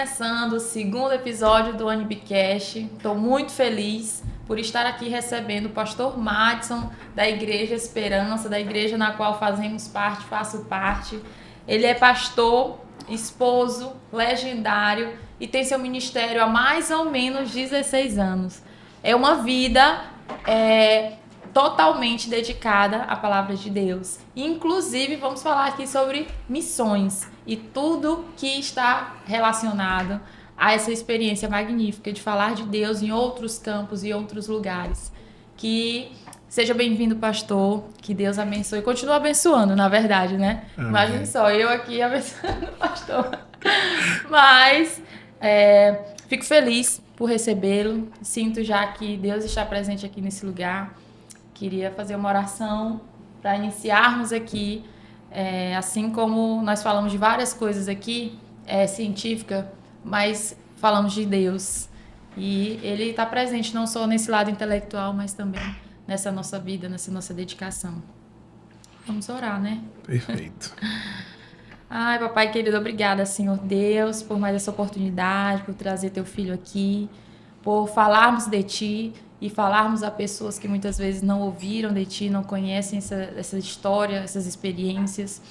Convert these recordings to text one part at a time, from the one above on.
começando o segundo episódio do Anibicast. Estou muito feliz por estar aqui recebendo o pastor Madison, da Igreja Esperança, da igreja na qual fazemos parte, faço parte. Ele é pastor, esposo, legendário e tem seu ministério há mais ou menos 16 anos. É uma vida totalmente dedicada à palavra de Deus. Inclusive, vamos falar aqui sobre missões e tudo que está relacionado a essa experiência magnífica de falar de Deus em outros campos e outros lugares. Que seja bem-vindo, pastor, que Deus abençoe. Continua abençoando, na verdade, né? Amém. Imagine só, eu aqui abençoando o pastor. Mas fico feliz por recebê-lo. Sinto já que Deus está presente aqui nesse lugar. Queria fazer uma oração para iniciarmos aqui. Assim como nós falamos de várias coisas aqui, científica, mas falamos de Deus. E Ele está presente não só nesse lado intelectual, mas também nessa nossa vida, nessa nossa dedicação. Vamos orar, né? Perfeito. Ai, papai querido, obrigada, Senhor Deus, por mais essa oportunidade, por trazer teu filho aqui, por falarmos de ti e falarmos a pessoas que muitas vezes não ouviram de ti, não conhecem essa história, essas experiências.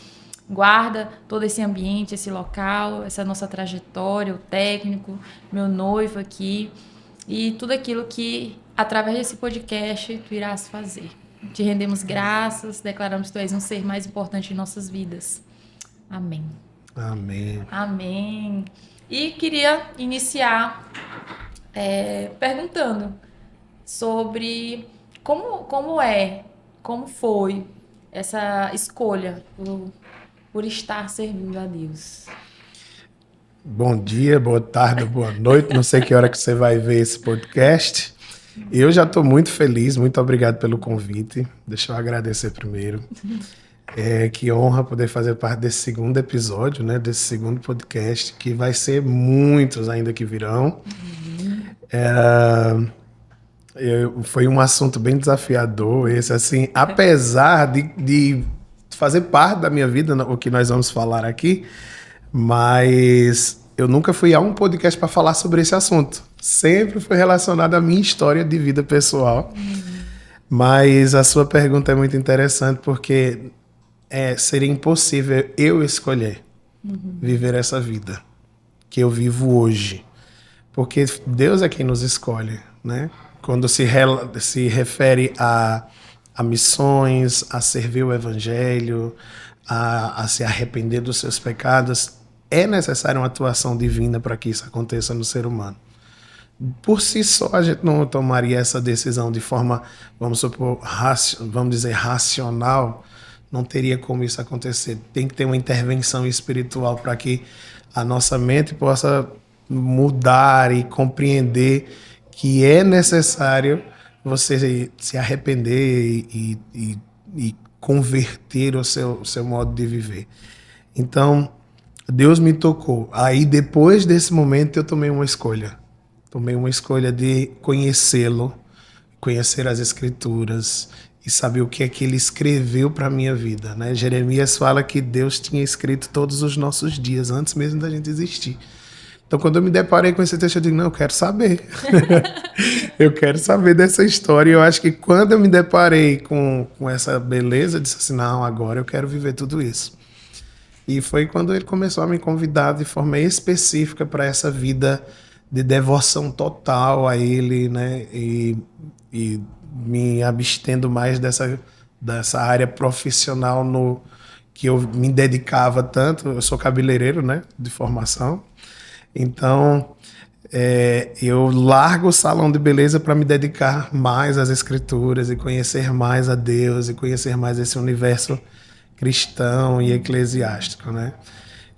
Guarda todo esse ambiente, esse local, essa nossa trajetória, o técnico, meu noivo aqui e tudo aquilo que, através desse podcast, tu irás fazer. Te rendemos graças, declaramos que tu és um ser mais importante em nossas vidas. Amém. Amém. Amém. E queria iniciar perguntando sobre como foi essa escolha por estar servindo a Deus. Bom dia, boa tarde, boa noite. Não sei que hora que você vai ver esse podcast. Eu já estou muito feliz, muito obrigado pelo convite. Deixa eu agradecer primeiro. Que honra poder fazer parte desse segundo episódio, né? Desse segundo podcast, que vai ser muitos ainda que virão. Foi um assunto bem desafiador esse, assim, apesar de fazer parte da minha vida, o que nós vamos falar aqui, mas eu nunca fui a um podcast para falar sobre esse assunto. Sempre foi relacionado à minha história de vida pessoal. Mas a sua pergunta é muito interessante porque seria impossível eu escolher viver essa vida que eu vivo hoje. Porque Deus é quem nos escolhe, né? Quando se refere a missões, a servir o evangelho, a se arrepender dos seus pecados, é necessária uma atuação divina para que isso aconteça no ser humano. Por si só, a gente não tomaria essa decisão de forma, vamos supor, vamos dizer, racional. Não teria como isso acontecer. Tem que ter uma intervenção espiritual para que a nossa mente possa mudar e compreender que é necessário você se arrepender e converter o seu modo de viver. Então, Deus me tocou. Aí, depois desse momento, eu tomei uma escolha. Tomei uma escolha de conhecê-lo, conhecer as Escrituras e saber o que é que ele escreveu para a minha vida, né? Jeremias fala que Deus tinha escrito todos os nossos dias, antes mesmo da gente existir. Então, quando eu me deparei com esse texto, eu digo, não, eu quero saber. Eu quero saber dessa história. E eu acho que quando eu me deparei com essa beleza, eu disse assim, não, agora eu quero viver tudo isso. E foi quando ele começou a me convidar de forma específica para essa vida de devoção total a ele, né? E me abstendo mais dessa área profissional que eu me dedicava tanto. Eu sou cabeleireiro, né? De formação. Então, eu largo o salão de beleza para me dedicar mais às Escrituras e conhecer mais a Deus e conhecer mais esse universo cristão e eclesiástico, né?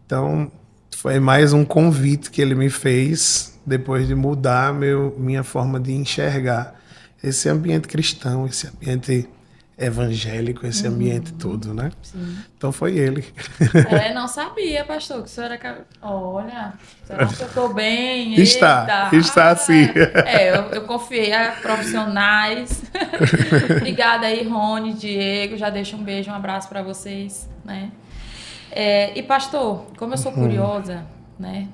Então, foi mais um convite que ele me fez depois de mudar minha forma de enxergar esse ambiente cristão, esse ambiente evangélico, esse ambiente todo, né? Sim. Então foi ele. Não sabia, pastor, que o senhor era... Olha, será que eu estou bem? Está Eita. assim. Eu confiei a profissionais. Obrigada aí, Rony, Diego, já deixo um beijo, um abraço para vocês, né? E pastor, como eu sou curiosa, né?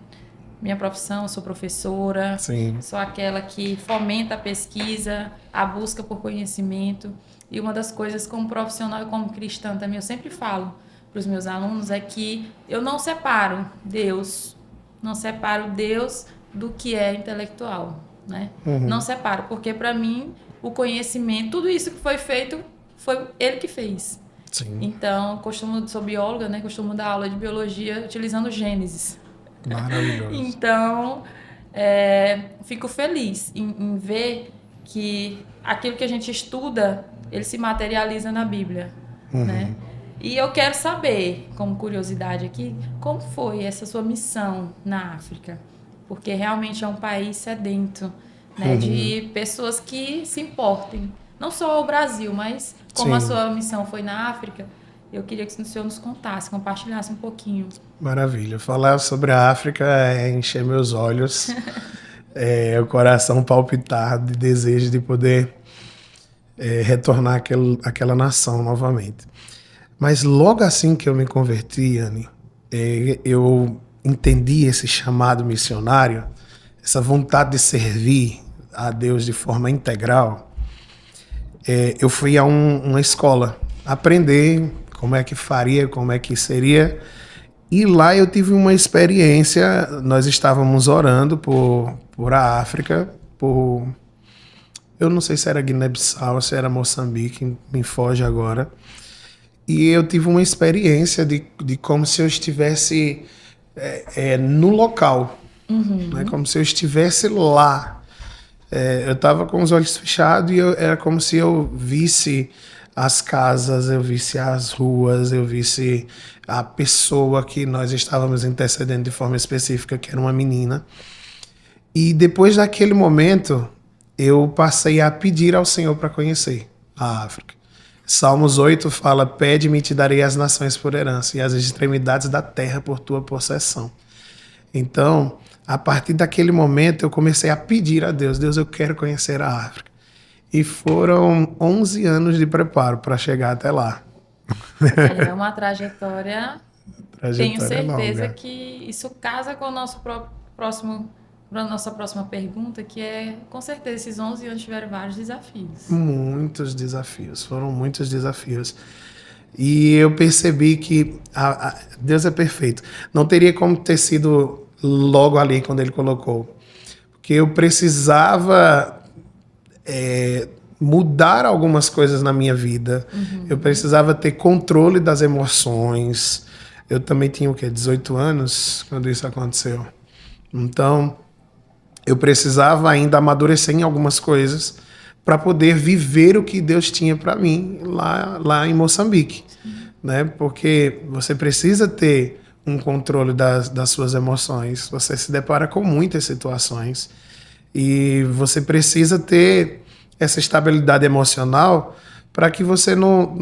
minha profissão, eu sou professora, Sim. sou aquela que fomenta a pesquisa, a busca por conhecimento. E uma das coisas como profissional e como cristã também, eu sempre falo para os meus alunos é que eu não separo Deus do que é intelectual, né? Não separo, porque para mim o conhecimento, tudo isso que foi feito, foi ele que fez. Sim. Então, sou bióloga, né? Costumo dar aula de biologia utilizando Gênesis. Maravilhoso. Então, fico feliz em ver que aquilo que a gente estuda, ele se materializa na Bíblia, né? E eu quero saber, como curiosidade aqui, como foi essa sua missão na África? Porque realmente é um país sedento, né, de pessoas que se importem. Não só o Brasil, mas como a Sim. sua missão foi na África, eu queria que o senhor nos contasse, compartilhasse um pouquinho. Maravilha. Falar sobre a África é encher meus olhos, o coração palpitar de desejo de poder retornar àquela nação novamente. Mas logo assim que eu me converti, Anne, eu entendi esse chamado missionário, essa vontade de servir a Deus de forma integral. Eu fui a uma escola aprender como é que faria, como é que seria. E lá eu tive uma experiência, nós estávamos orando por a África, eu não sei se era Guiné-Bissau, se era Moçambique, me foge agora. E eu tive uma experiência de como se eu estivesse no local, né? Como se eu estivesse lá. Eu estava com os olhos fechados e era como se eu visse as casas, eu visse as ruas, eu visse a pessoa que nós estávamos intercedendo de forma específica, que era uma menina. E depois daquele momento, eu passei a pedir ao Senhor para conhecer a África. Salmos 8 fala: pede-me e te darei as nações por herança e as extremidades da terra por tua possessão. Então, a partir daquele momento, eu comecei a pedir a Deus: Deus, eu quero conhecer a África. E foram 11 anos de preparo para chegar até lá. É uma trajetória, tenho certeza longa. que isso casa com o nosso próximo, para a nossa próxima pergunta, que é, com certeza, esses 11 anos tiveram vários desafios. Muitos desafios, foram muitos desafios. E eu percebi que Deus é perfeito. Não teria como ter sido logo ali quando Ele colocou. Porque eu precisava mudar algumas coisas na minha vida. Eu precisava ter controle das emoções. Eu também tinha, 18 anos quando isso aconteceu. Então, eu precisava ainda amadurecer em algumas coisas para poder viver o que Deus tinha para mim lá em Moçambique, né? Porque você precisa ter um controle das suas emoções. Você se depara com muitas situações e você precisa ter essa estabilidade emocional para que você não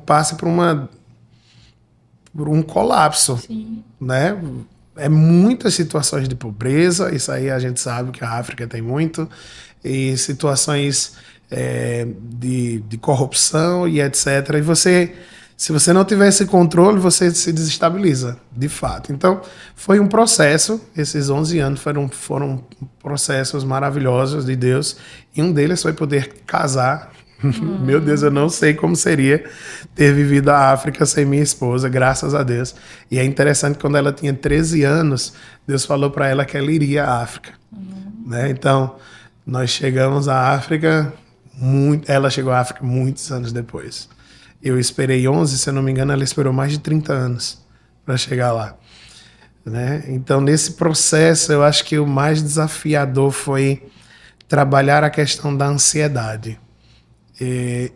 passe por um colapso, Sim. né? Muitas situações de pobreza, isso aí a gente sabe que a África tem muito, e situações de corrupção e etc. E se você não tiver esse controle, você se desestabiliza, de fato. Então, foi um processo, esses 11 anos foram processos maravilhosos de Deus, e um deles foi poder casar. Meu Deus, eu não sei como seria ter vivido a África sem minha esposa, graças a Deus. E é interessante, quando ela tinha 13 anos, Deus falou para ela que ela iria à África. Né? Então, nós chegamos à África, ela chegou à África muitos anos depois. Eu esperei 11, se eu não me engano, ela esperou mais de 30 anos para chegar lá. Né? Então, nesse processo, eu acho que o mais desafiador foi trabalhar a questão da ansiedade.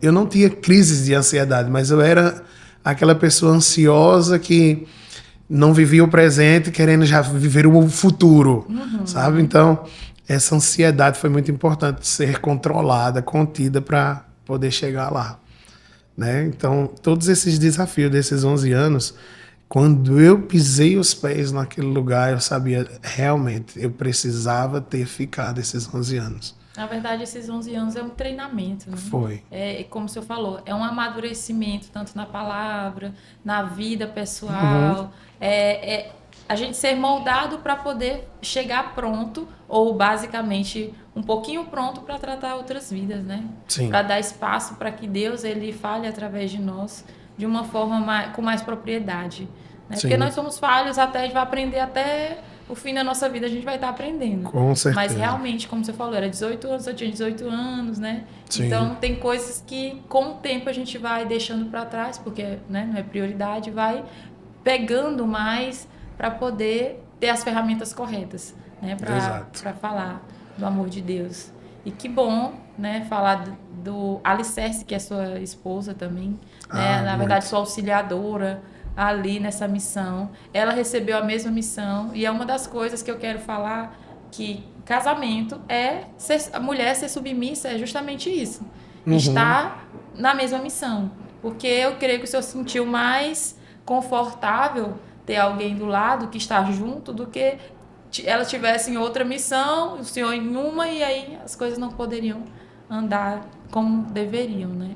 Eu não tinha crises de ansiedade, mas eu era aquela pessoa ansiosa que não vivia o presente, querendo já viver o futuro, sabe? Então, essa ansiedade foi muito importante ser controlada, contida para poder chegar lá, né? Então, todos esses desafios desses 11 anos, quando eu pisei os pés naquele lugar, eu sabia realmente, eu precisava ter ficado esses 11 anos. Na verdade, esses 11 anos é um treinamento, né? Foi. Como o senhor falou, é um amadurecimento, tanto na palavra, na vida pessoal. a gente ser moldado para poder chegar pronto, ou basicamente um pouquinho pronto para tratar outras vidas, né? Sim. Para dar espaço para que Deus ele fale através de nós de uma forma com mais propriedade, né? Sim. Porque nós somos falhos, até a gente vai aprender até o fim da nossa vida, a gente vai estar aprendendo. Com certeza. Mas realmente, como você falou, era 18 anos, eu tinha 18 anos, né? Sim. Então tem coisas que com o tempo a gente vai deixando para trás, porque, né, não é prioridade, vai pegando mais para poder ter as ferramentas corretas, né, para falar do amor de Deus. E que bom, né, falar do alicerce, que é sua esposa também, né, na verdade sua auxiliadora ali nessa missão. Ela recebeu a mesma missão e é uma das coisas que eu quero falar, que casamento é a mulher ser submissa, é justamente isso. Estar na mesma missão. Porque eu creio que o senhor sentiu mais confortável ter alguém do lado que está junto do que ela tivesse em outra missão, o senhor em uma, e aí as coisas não poderiam andar como deveriam, né?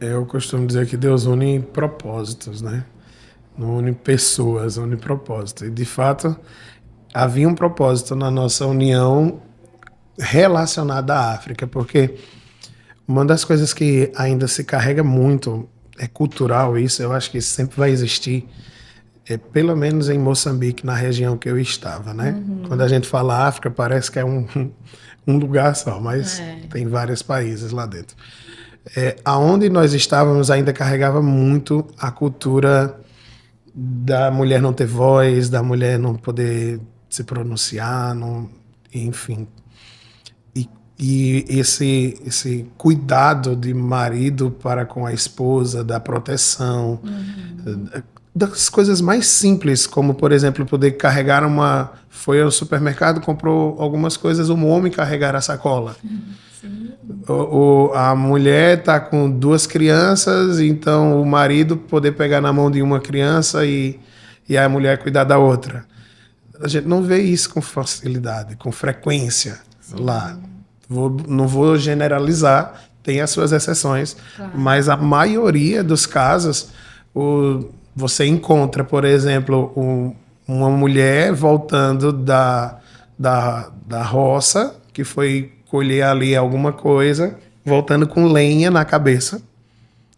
Eu costumo dizer que Deus une propósitos, né? Não une pessoas, une propósitos. E, de fato, havia um propósito na nossa união relacionado à África, porque uma das coisas que ainda se carrega muito é cultural, isso eu acho que sempre vai existir, pelo menos em Moçambique, na região que eu estava, né? Quando a gente fala África, parece que é um lugar só, mas tem vários países lá dentro. Aonde nós estávamos ainda carregava muito a cultura da mulher não ter voz, da mulher não poder se pronunciar, enfim. E esse cuidado de marido para com a esposa, da proteção, das coisas mais simples, como, por exemplo, poder carregar foi ao supermercado, comprou algumas coisas, um homem carregar a sacola. A mulher está com 2 crianças, então o marido poder pegar na mão de uma criança e a mulher cuidar da outra. A gente não vê isso com facilidade, com frequência lá. Não vou generalizar, tem as suas exceções, mas a maioria dos casos você encontra, por exemplo, uma mulher voltando da roça, que foi colher ali alguma coisa, voltando com lenha na cabeça.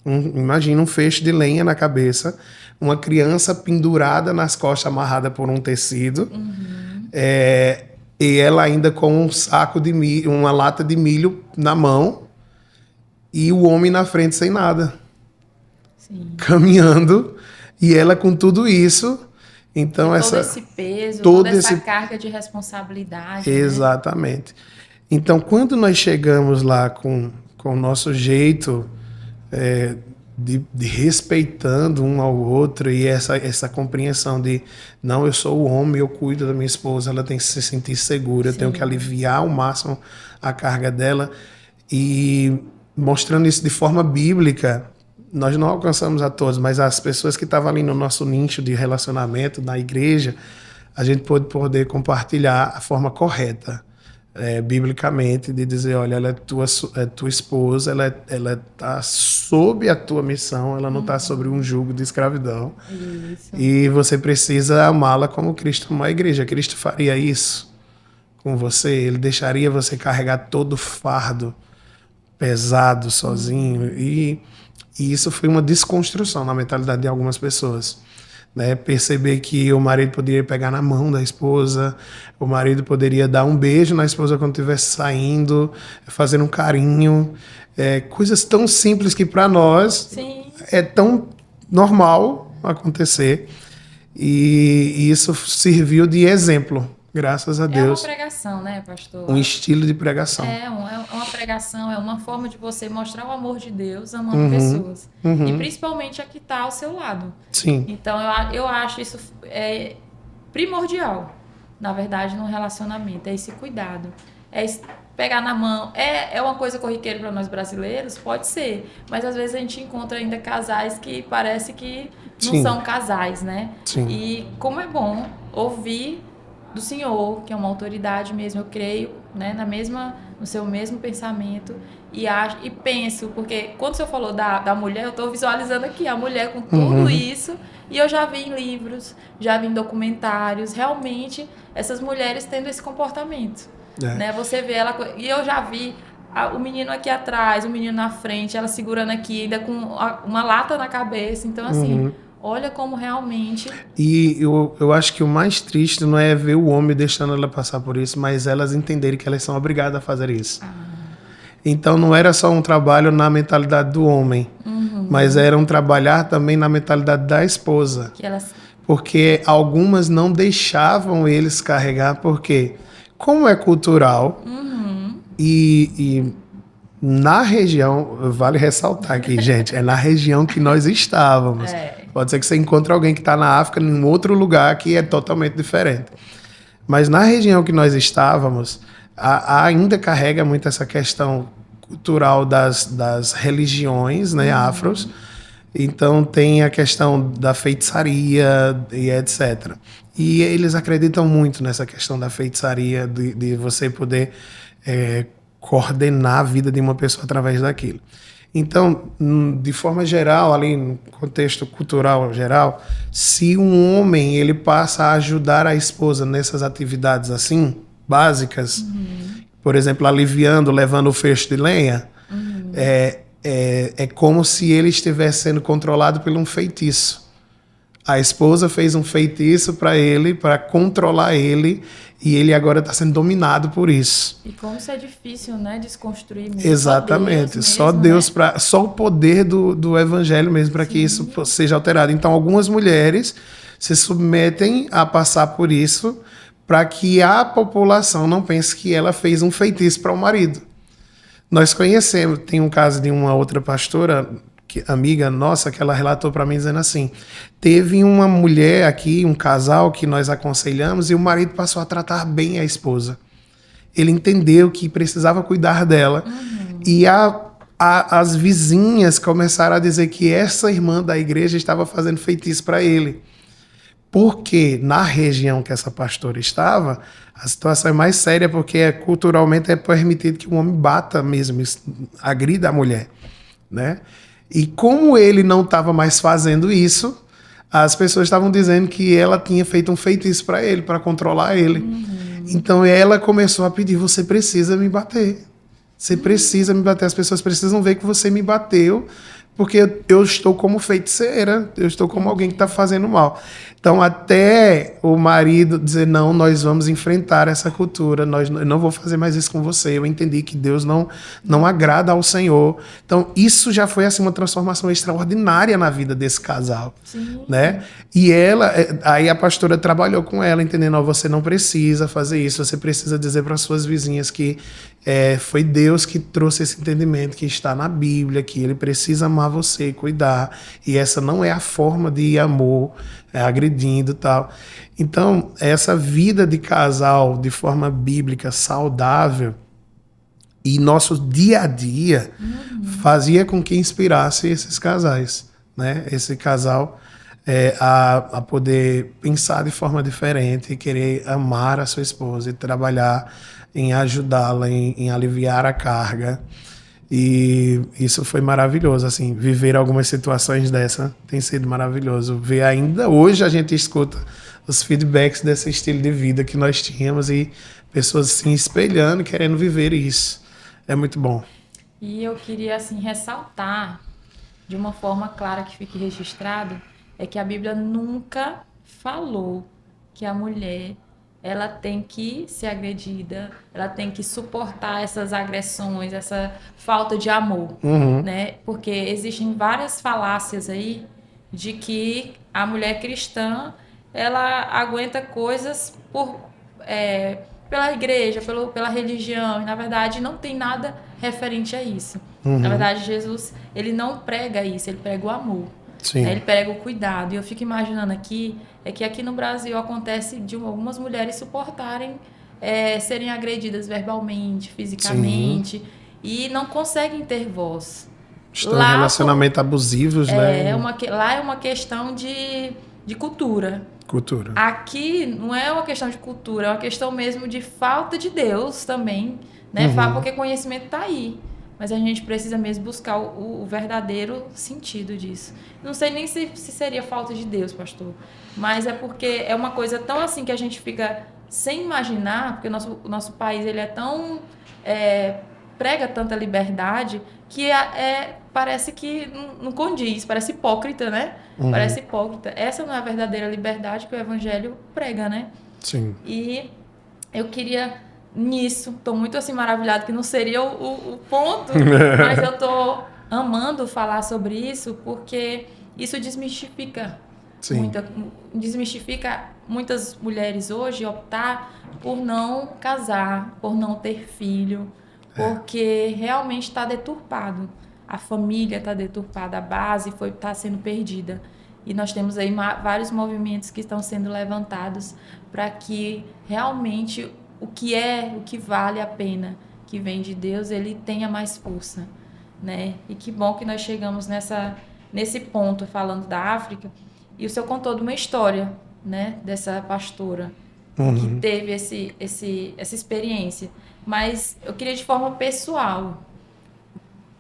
Imagina um feixe de lenha na cabeça, uma criança pendurada nas costas, amarrada por um tecido, e ela ainda com um saco de milho, uma lata de milho na mão, e o homem na frente sem nada. Sim. Caminhando, e ela com tudo isso. Então todo esse peso, toda essa carga de responsabilidade. Exatamente. Né? Então, quando nós chegamos lá com o nosso jeito de respeitando um ao outro e essa compreensão de não, eu sou o homem, eu cuido da minha esposa, ela tem que se sentir segura, eu tenho que aliviar ao máximo a carga dela, e mostrando isso de forma bíblica, nós não alcançamos a todos, mas as pessoas que estavam ali no nosso nicho de relacionamento, na igreja, a gente pôde poder compartilhar a forma correta, biblicamente, de dizer, olha, ela é tua esposa, ela está sob a tua missão, ela não está sobre um jugo de escravidão. Isso. E você precisa amá-la como Cristo amou a igreja. Cristo faria isso com você, ele deixaria você carregar todo o fardo pesado, sozinho, e isso foi uma desconstrução na mentalidade de algumas pessoas. Né, perceber que o marido poderia pegar na mão da esposa, o marido poderia dar um beijo na esposa quando estivesse saindo, fazer um carinho, coisas tão simples que para nós é tão normal acontecer, e isso serviu de exemplo, graças a Deus. É uma pregação, né, pastor? Um estilo de pregação. É uma pregação, é uma forma de você mostrar o amor de Deus amando pessoas. E principalmente a que está ao seu lado. Sim. Então, eu acho isso primordial, na verdade, num relacionamento. É esse cuidado. É pegar na mão. É uma coisa corriqueira para nós brasileiros? Pode ser. Mas, às vezes, a gente encontra ainda casais que parece que não são casais, né? Sim. E como é bom ouvir do senhor, que é uma autoridade mesmo, eu creio, né, no seu mesmo pensamento, e penso, porque quando o senhor falou da mulher, eu estou visualizando aqui a mulher com tudo isso, e eu já vi em livros, já vi em documentários, realmente, essas mulheres tendo esse comportamento, né, você vê ela, e eu já vi o menino aqui atrás, o menino na frente, ela segurando aqui, ainda com uma lata na cabeça, então assim... Olha como realmente... E eu acho que o mais triste não é ver o homem deixando ela passar por isso, mas elas entenderem que elas são obrigadas a fazer isso. Então não era só um trabalho na mentalidade do homem, mas era um trabalhar também na mentalidade da esposa. Porque algumas não deixavam eles carregar, porque como é cultural, e na região, vale ressaltar aqui, gente, é na região que nós estávamos. Pode ser que você encontre alguém que está na África, em outro lugar que é totalmente diferente. Mas na região que nós estávamos, ainda carrega muito essa questão cultural das religiões, né, afros. Então tem a questão da feitiçaria e etc. E eles acreditam muito nessa questão da feitiçaria, de você poder coordenar a vida de uma pessoa através daquilo. Então, de forma geral, ali no contexto cultural geral, se um homem ele passa a ajudar a esposa nessas atividades assim, básicas, por exemplo, aliviando, levando o feixe de lenha, é como se ele estivesse sendo controlado por um feitiço. A esposa fez um feitiço para ele, para controlar ele, e ele agora está sendo dominado por isso. E como isso é difícil, né? Desconstruir mesmo. Exatamente. Só Deus, né? Só o poder do evangelho mesmo para que isso seja alterado. Então, algumas mulheres se submetem a passar por isso para que a população não pense que ela fez um feitiço para o marido. Nós conhecemos, tem um caso de uma outra pastora, amiga nossa, que ela relatou para mim dizendo assim, teve uma mulher aqui, um casal que nós aconselhamos e o marido passou a tratar bem a esposa. Ele entendeu que precisava cuidar dela e as vizinhas começaram a dizer que essa irmã da igreja estava fazendo feitiço para ele. Porque na região que essa pastora estava, a situação é mais séria porque culturalmente é permitido que o homem bata mesmo, agrida a mulher, né? E como ele não estava mais fazendo isso, as pessoas estavam dizendo que ela tinha feito um feitiço para ele, para controlar ele. Então ela começou a pedir, você precisa me bater. Você precisa me bater. As pessoas precisam ver que você me bateu, porque eu estou como feiticeira, eu estou como alguém que está fazendo mal. Então, até o marido dizer, não, nós vamos enfrentar essa cultura, eu não vou fazer mais isso com você, eu entendi que Deus não agrada ao Senhor. Então, isso já foi assim, uma transformação extraordinária na vida desse casal. Né? E aí a pastora trabalhou com ela, entendendo, você não precisa fazer isso, você precisa dizer para as suas vizinhas que foi Deus que trouxe esse entendimento, que está na Bíblia, que ele precisa amar você e cuidar, e essa não é a forma de amor, agredindo e tal. Então, essa vida de casal de forma bíblica, saudável, e nosso dia a dia fazia com que inspirasse esses casais, né? Esse casal a poder pensar de forma diferente e querer amar a sua esposa e trabalhar em ajudá-la, em aliviar a carga. E isso foi maravilhoso, assim, viver algumas situações dessa tem sido maravilhoso. Ver ainda hoje a gente escuta os feedbacks desse estilo de vida que nós tínhamos e pessoas se espelhando, querendo viver isso. É muito bom. E eu queria, assim, ressaltar de uma forma clara que fique registrado, é que a Bíblia nunca falou que a mulher ela tem que ser agredida, ela tem que suportar essas agressões, essa falta de amor, né? Porque existem várias falácias aí de que a mulher cristã, ela aguenta coisas pela igreja, pela religião, e na verdade não tem nada referente a isso. Na verdade, Jesus, ele não prega isso, ele prega o amor. Né? Ele prega o cuidado. E eu fico imaginando aqui, que aqui no Brasil acontece de algumas mulheres suportarem serem agredidas verbalmente, fisicamente, e não conseguem ter voz. Estão em relacionamentos abusivos, né? Lá é uma questão de de cultura. Cultura. Aqui não é uma questão de cultura, é uma questão mesmo de falta de Deus também, né? Porque conhecimento está aí. Mas a gente precisa mesmo buscar o verdadeiro sentido disso. Não sei nem se seria falta de Deus, pastor. Mas é porque é uma coisa tão assim que a gente fica sem imaginar, porque o nosso país ele é tão... prega tanta liberdade que parece que não condiz, parece hipócrita, né? Parece hipócrita. Essa não é a verdadeira liberdade que o evangelho prega, né? Sim. E eu queria... nisso, estou muito assim maravilhada, que não seria o ponto, mas eu estou amando falar sobre isso, porque isso desmistifica muitas mulheres hoje optar por não casar, por não ter filho, porque realmente está deturpado. A família está deturpada, a base está sendo perdida. E nós temos aí vários movimentos que estão sendo levantados para que realmente o que vale a pena, que vem de Deus, ele tenha mais força, né? E que bom que nós chegamos nesse ponto, falando da África. E o senhor contou de uma história, né? Dessa pastora que teve essa experiência. Mas eu queria de forma pessoal,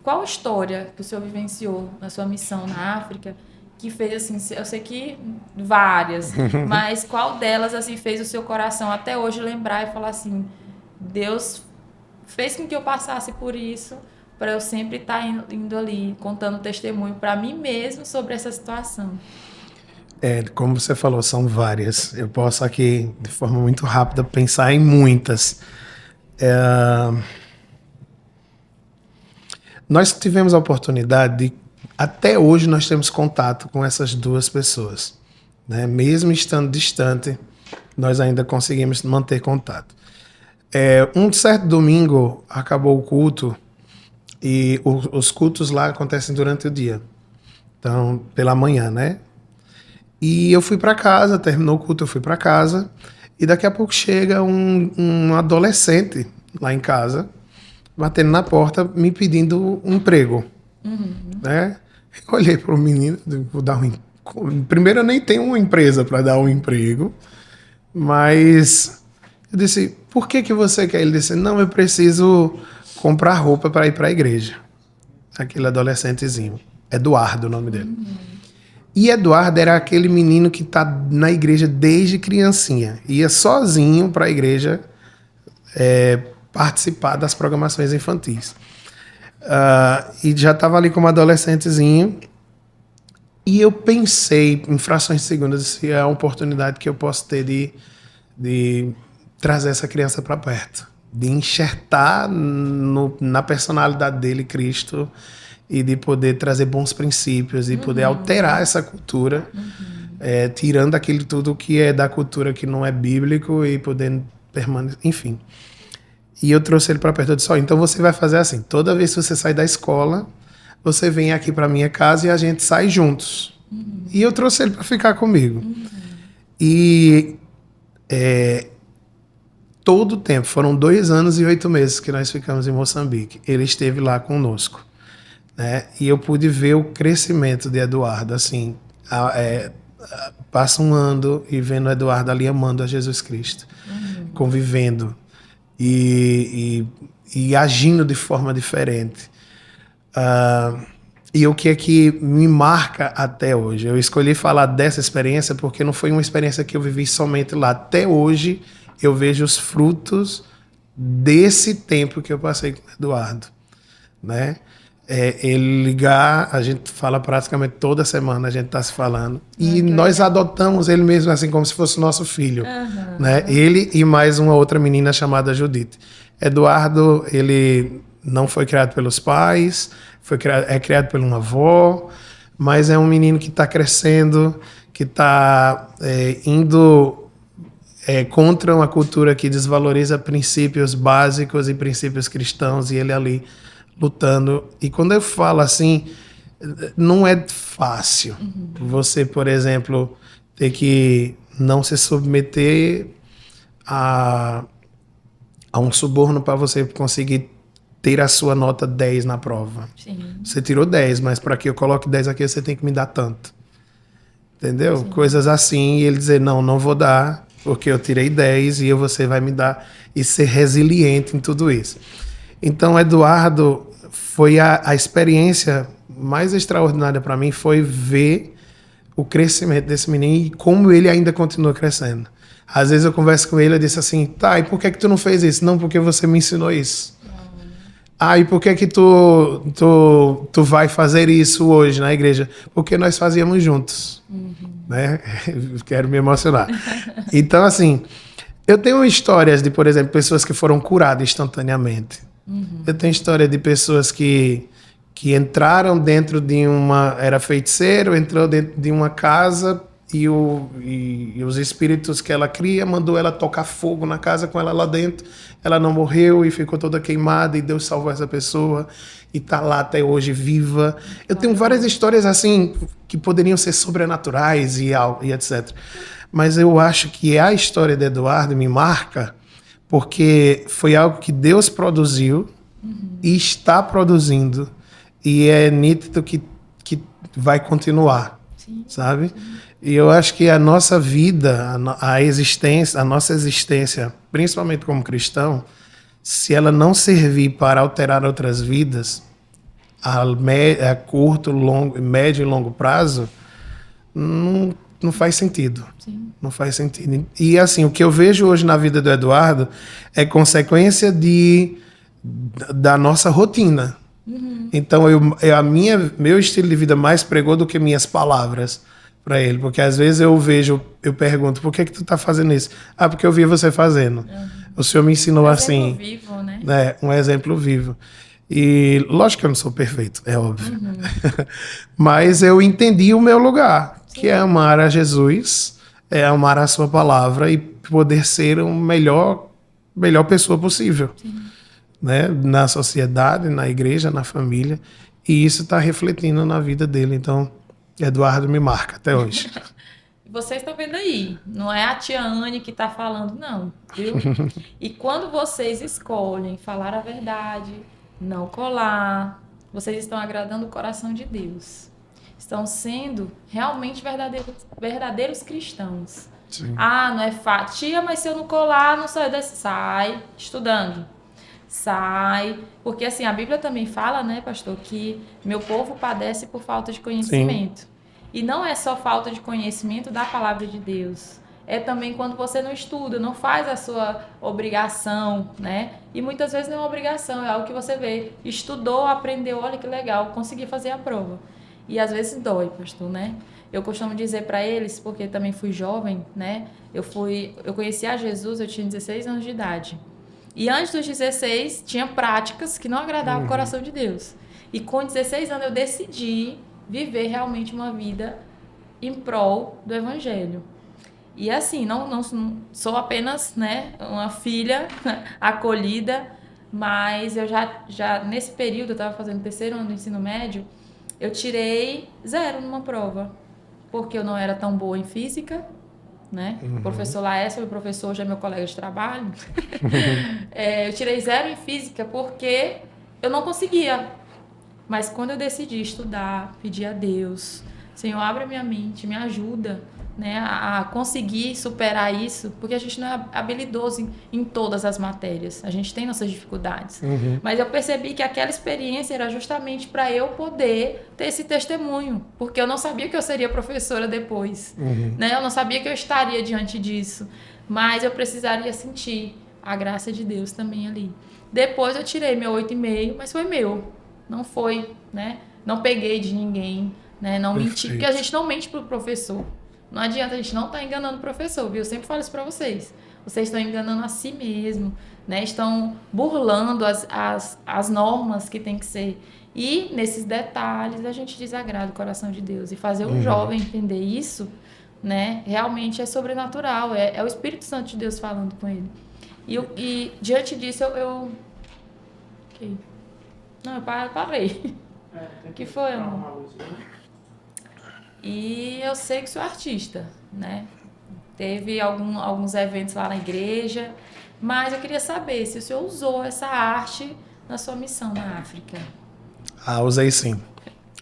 qual história que o senhor vivenciou na sua missão na África que fez assim, eu sei que várias, mas qual delas assim fez o seu coração até hoje lembrar e falar assim, Deus fez com que eu passasse por isso, para eu sempre estar indo ali, contando testemunho para mim mesmo sobre essa situação? Como você falou, são várias. Eu posso aqui, de forma muito rápida, pensar em muitas. Nós tivemos a oportunidade de... Até hoje nós temos contato com essas duas pessoas, né? Mesmo estando distante, nós ainda conseguimos manter contato. Um certo domingo acabou o culto e os cultos lá acontecem durante o dia, então pela manhã, né? E eu fui para casa, terminou o culto, eu fui para casa e daqui a pouco chega um adolescente lá em casa, batendo na porta, me pedindo um emprego, né? Eu olhei para o menino, vou dar primeiro, eu nem tenho uma empresa para dar um emprego, mas eu disse, por que você quer? Ele disse, não, eu preciso comprar roupa para ir para a igreja. Aquele adolescentezinho, Eduardo, o nome dele. E Eduardo era aquele menino que está na igreja desde criancinha, ia sozinho para a igreja participar das programações infantis. E já estava ali como adolescentezinho. E eu pensei, em frações de segundos, se é a oportunidade que eu posso ter de trazer essa criança para perto. De enxertar na personalidade dele Cristo e de poder trazer bons princípios e poder alterar essa cultura, tirando aquilo tudo que é da cultura que não é bíblico e poder permanecer, enfim. E eu trouxe ele para perto. Eu disse, então você vai fazer assim, toda vez que você sair da escola, você vem aqui para minha casa e a gente sai juntos. E eu trouxe ele para ficar comigo. E todo o tempo, foram 2 anos e 8 meses que nós ficamos em Moçambique. Ele esteve lá conosco, né? E eu pude ver o crescimento de Eduardo, assim, passa um ano e vendo Eduardo ali amando a Jesus Cristo, convivendo e agindo de forma diferente. E o que é que me marca até hoje? Eu escolhi falar dessa experiência porque não foi uma experiência que eu vivi somente lá. Até hoje eu vejo os frutos desse tempo que eu passei com o Eduardo, né? Ele ligar, a gente fala praticamente toda semana, a gente está se falando. E nós adotamos ele mesmo assim como se fosse nosso filho, né? Ele e mais uma outra menina chamada Judite. Eduardo, ele não foi criado pelos pais, é criado por uma avó, mas é um menino que está crescendo, que está indo contra uma cultura que desvaloriza princípios básicos e princípios cristãos, e ele ali lutando. E quando eu falo assim, não é fácil você, por exemplo, ter que não se submeter a um suborno para você conseguir ter a sua nota 10 na prova. Sim. Você tirou 10, mas para que eu coloque 10 aqui, você tem que me dar tanto. entendeu? Sim. Coisas assim, e ele dizer, não, não vou dar, porque eu tirei 10 e você vai me dar, e ser resiliente em tudo isso. Então, Eduardo, foi a experiência mais extraordinária para mim, foi ver o crescimento desse menino e como ele ainda continua crescendo. Às vezes eu converso com ele e disse assim, tá, e por que tu não fez isso? Não, porque você me ensinou isso. Ah, e por que tu vai fazer isso hoje na igreja? Porque nós fazíamos juntos. Né? Quero me emocionar. Então, assim, eu tenho histórias de, por exemplo, pessoas que foram curadas instantaneamente. Eu tenho história de pessoas que entraram dentro de uma... Era feiticeiro, entrou dentro de uma casa e os espíritos que ela cria mandou ela tocar fogo na casa com ela lá dentro. Ela não morreu e ficou toda queimada e Deus salvou essa pessoa e está lá até hoje viva. Eu tenho várias histórias assim que poderiam ser sobrenaturais e etc. Mas eu acho que a história de Eduardo me marca porque foi algo que Deus produziu e está produzindo e é nítido que vai continuar, sabe? E eu acho que a nossa vida, a existência, a nossa existência, principalmente como cristão, se ela não servir para alterar outras vidas a curto, longo, médio e longo prazo, não faz sentido. Sim. Não faz sentido. E assim, o que eu vejo hoje na vida do Eduardo é consequência da nossa rotina. Então, meu estilo de vida mais pregou do que minhas palavras para ele. Porque às vezes eu pergunto, por que tu tá fazendo isso? Ah, porque eu vi você fazendo. O senhor me ensinou assim. Um exemplo vivo, né? Um exemplo vivo. E lógico que eu não sou perfeito, é óbvio. Mas eu entendi o meu lugar, que é amar a Jesus, é amar a sua palavra e poder ser a melhor pessoa possível. Né? Na sociedade, na igreja, na família. E isso está refletindo na vida dele. Então, Eduardo me marca até hoje. Vocês estão vendo aí, não é a tia Anne que está falando, não, viu? E quando vocês escolhem falar a verdade, não colar, vocês estão agradando o coração de Deus. Estão sendo realmente verdadeiros cristãos. Sim. Ah, não é fácil. Tia, mas se eu não colar, não sai desse. Sai estudando. Sai. Porque assim, a Bíblia também fala, né, pastor, que meu povo padece por falta de conhecimento. Sim. E não é só falta de conhecimento da palavra de Deus. É também quando você não estuda, não faz a sua obrigação, né? E muitas vezes não é uma obrigação, é algo que você vê. Estudou, aprendeu, olha que legal, consegui fazer a prova. E às vezes dói, pastor, né? Eu costumo dizer para eles, porque também fui jovem, né? Eu conheci a Jesus, eu tinha 16 anos de idade. E antes dos 16, tinha práticas que não agradavam o coração de Deus. E com 16 anos eu decidi viver realmente uma vida em prol do Evangelho. E assim, não sou apenas, né, uma filha acolhida, mas eu já nesse período, eu estava fazendo o terceiro ano do ensino médio, eu tirei 0 numa prova, porque eu não era tão boa em física, né? O professor Laércio, meu professor, hoje é meu colega de trabalho. Eu tirei 0 em física porque eu não conseguia. Mas quando eu decidi estudar, pedir a Deus, Senhor, abre a minha mente, me ajuda, né, a conseguir superar isso, porque a gente não é habilidoso em todas as matérias, a gente tem nossas dificuldades. Mas eu percebi que aquela experiência era justamente para eu poder ter esse testemunho, porque eu não sabia que eu seria professora depois, né? Eu não sabia que eu estaria diante disso, mas eu precisaria sentir a graça de Deus também ali. Depois eu tirei meu 8,5, mas foi meu. Não foi, né? Não peguei de ninguém, né? Não menti, porque a gente não mente pro professor. Não adianta, a gente não tá enganando o professor, viu? Eu sempre falo isso para vocês. Vocês estão enganando a si mesmo, né? Estão burlando as normas que tem que ser. E nesses detalhes a gente desagrada o coração de Deus. E fazer um jovem entender isso, né? Realmente é sobrenatural. É o Espírito Santo de Deus falando com ele. E diante disso eu... Okay. Não, eu parei. Que foi, amor? E eu sei que sou artista, né? Teve alguns eventos lá na igreja, mas eu queria saber se o senhor usou essa arte na sua missão na África. Ah, usei sim.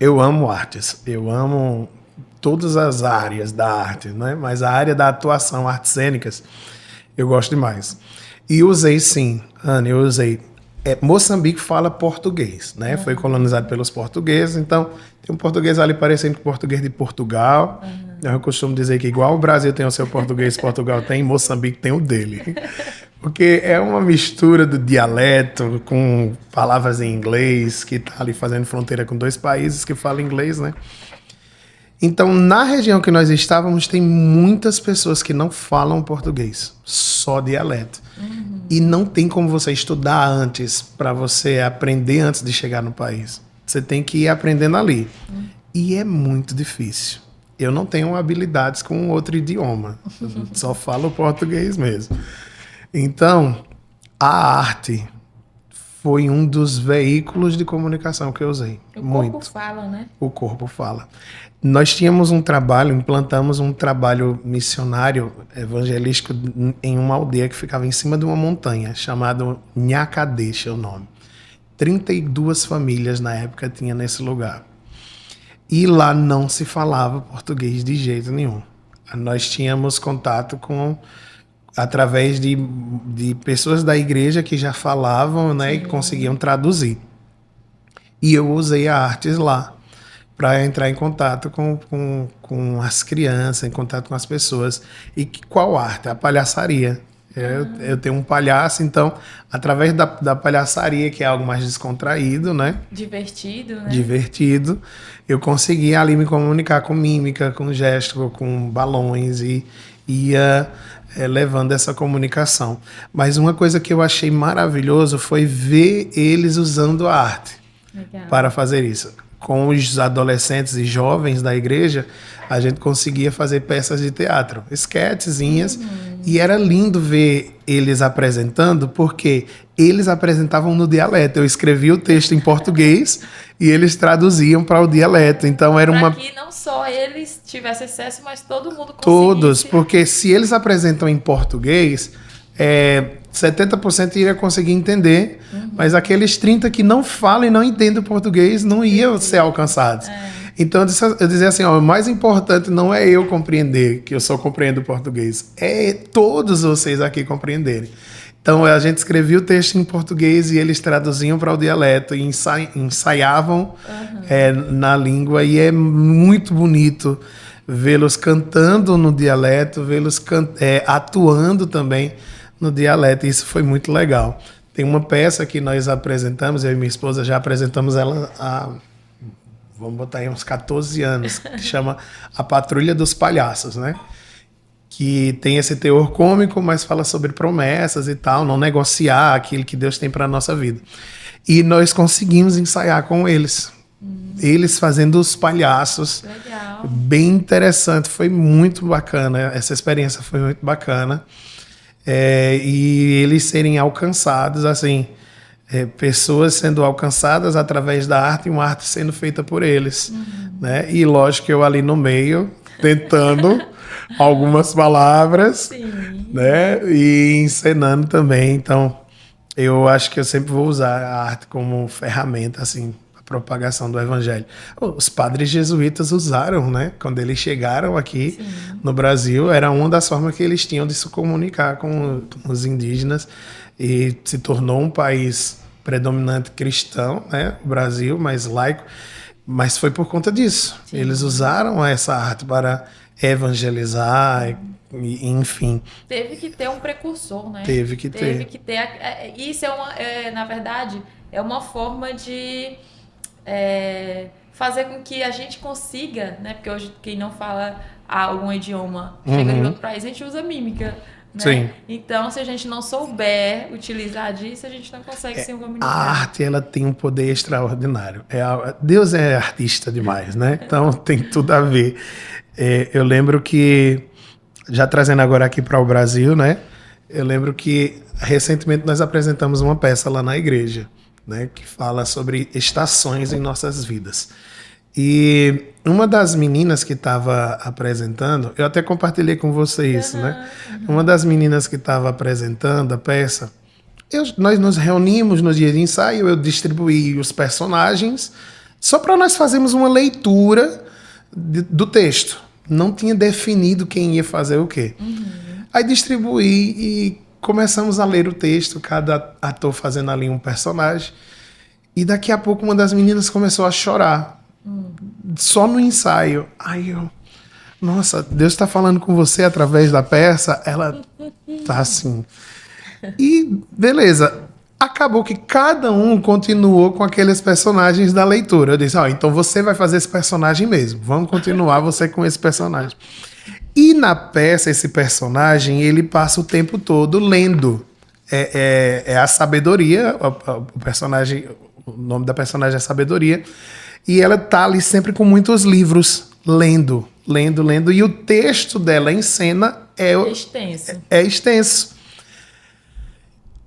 Eu amo artes. Eu amo todas as áreas da arte, né? Mas a área da atuação, artes cênicas, eu gosto demais. E usei sim, Ana, eu usei. Moçambique fala português, né? Foi colonizado pelos portugueses, então tem um português ali parecendo com o português de Portugal. Eu costumo dizer que igual o Brasil tem o seu português, Portugal tem, Moçambique tem o dele. Porque é uma mistura do dialeto com palavras em inglês, que está ali fazendo fronteira com 2 países que falam inglês, né? Então, na região que nós estávamos, tem muitas pessoas que não falam português, só dialeto. E não tem como você estudar antes, para você aprender antes de chegar no país. Você tem que ir aprendendo ali. E é muito difícil. Eu não tenho habilidades com outro idioma, só falo português mesmo. Então, a arte foi um dos veículos de comunicação que eu usei. O corpo fala, né? O corpo fala. Nós tínhamos um trabalho, implantamos um trabalho missionário evangelístico em uma aldeia que ficava em cima de uma montanha, chamado Nhacadexa, é o nome. 32 famílias na época tinha nesse lugar. E lá não se falava português de jeito nenhum. Nós tínhamos contato através de pessoas da igreja que já falavam, né, e conseguiam traduzir. E eu usei a artes lá para entrar em contato com as crianças, em contato com as pessoas. E qual arte? A palhaçaria. Eu tenho um palhaço, então, através da palhaçaria, que é algo mais descontraído, né? Divertido, né? Divertido. Eu consegui ali me comunicar com mímica, com gesto, com balões e ia levando essa comunicação. Mas uma coisa que eu achei maravilhoso foi ver eles usando a arte para fazer isso. Com os adolescentes e jovens da igreja, a gente conseguia fazer peças de teatro, esquetezinhas, e era lindo ver eles apresentando, porque eles apresentavam no dialeto. Eu escrevia o texto em português e eles traduziam para o dialeto. Então era para que não só eles tivessem acesso, mas todo mundo conseguisse. Todos, porque se eles apresentam em português, 70% iria conseguir entender, mas aqueles 30% que não falam e não entendem o português não iam ser alcançados. Então eu dizia assim, ó, o mais importante não é eu compreender, que eu só compreendo o português, é todos vocês aqui compreenderem. Então a gente escrevia o texto em português e eles traduziam para o dialeto e ensaiavam na língua, e é muito bonito vê-los cantando no dialeto, vê-los atuando também no dialeto. Isso foi muito legal. Tem uma peça que nós apresentamos, eu e minha esposa já apresentamos ela há, vamos botar aí, uns 14 anos, que chama A Patrulha dos Palhaços, né? Que tem esse teor cômico, mas fala sobre promessas e tal, não negociar aquilo que Deus tem para a nossa vida. E nós conseguimos ensaiar com eles. Eles fazendo os palhaços. Legal. Bem interessante, foi muito bacana, essa experiência foi muito bacana. E eles serem alcançados, assim, pessoas sendo alcançadas através da arte e uma arte sendo feita por eles, né? E lógico que eu ali no meio, tentando algumas palavras, Sim. né? E encenando também. Então, eu acho que eu sempre vou usar a arte como ferramenta, assim, a propagação do evangelho. Os padres jesuítas usaram, né? Quando eles chegaram aqui no Brasil, era uma das formas que eles tinham de se comunicar com os indígenas, e se tornou um país predominante cristão, né? O Brasil, mais laico, mas foi por conta disso. Sim. Eles usaram essa arte para evangelizar, enfim. Teve que ter um precursor, né? Teve que ter. Isso na verdade, é uma forma de fazer com que a gente consiga, né? Porque hoje quem não fala algum idioma, chega de outro país, a gente usa mímica, né? Sim. Então, se a gente não souber utilizar disso, a gente não consegue se comunicar. A arte, ela tem um poder extraordinário. Deus é artista demais, né? Então, tem tudo a ver. Eu lembro que, já trazendo agora aqui para o Brasil, né? Eu lembro que recentemente nós apresentamos uma peça lá na igreja, né? Que fala sobre estações em nossas vidas. E uma das meninas que estava apresentando, eu até compartilhei com você isso, né? Uma das meninas que estava apresentando a peça, nós nos reunimos no dia de ensaio, eu distribuí os personagens, só para nós fazermos uma leitura do texto. Não tinha definido quem ia fazer o quê. Aí distribuí e começamos a ler o texto, cada ator fazendo ali um personagem. E daqui a pouco uma das meninas começou a chorar. Só no ensaio. Aí eu... Nossa, Deus está falando com você através da peça. Ela tá assim. E beleza. Acabou que cada um continuou com aqueles personagens da leitura. Eu disse, então você vai fazer esse personagem mesmo. Vamos continuar você com esse personagem. E na peça, esse personagem, ele passa o tempo todo lendo. É a sabedoria, o personagem, o nome da personagem é Sabedoria. E ela tá ali sempre com muitos livros, lendo. E o texto dela em cena é extenso.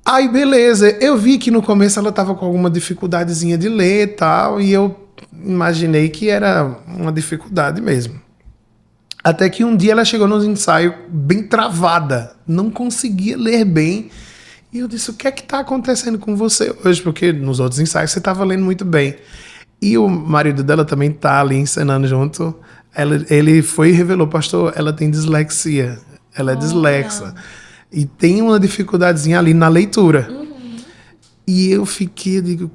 Aí, beleza. Eu vi que no começo ela tava com alguma dificuldadezinha de ler e tal, e eu imaginei que era uma dificuldade mesmo. Até que um dia ela chegou nos ensaios bem travada, não conseguia ler bem. E eu disse, o que é que tá acontecendo com você hoje? Porque nos outros ensaios você tava lendo muito bem. E o marido dela também tá ali encenando junto. Ele foi e revelou, pastor, ela tem dislexia. Ela é dislexa. E tem uma dificuldadezinha ali na leitura. E eu digo,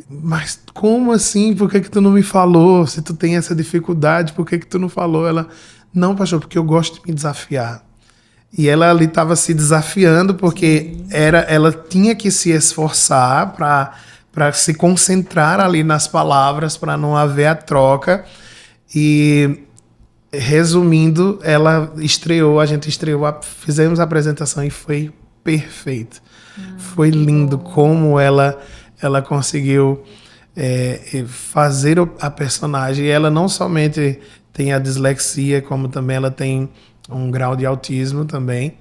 mas como assim? Por que tu não me falou? Se tu tem essa dificuldade, por que tu não falou? Ela, não, pastor, porque eu gosto de me desafiar. E ela ali estava se desafiando porque ela tinha que se esforçar para se concentrar ali nas palavras, para não haver a troca. E resumindo, a gente estreou, fizemos a apresentação e foi perfeito. Foi lindo como ela conseguiu fazer a personagem. E ela não somente tem a dislexia, como também ela tem um grau de autismo também.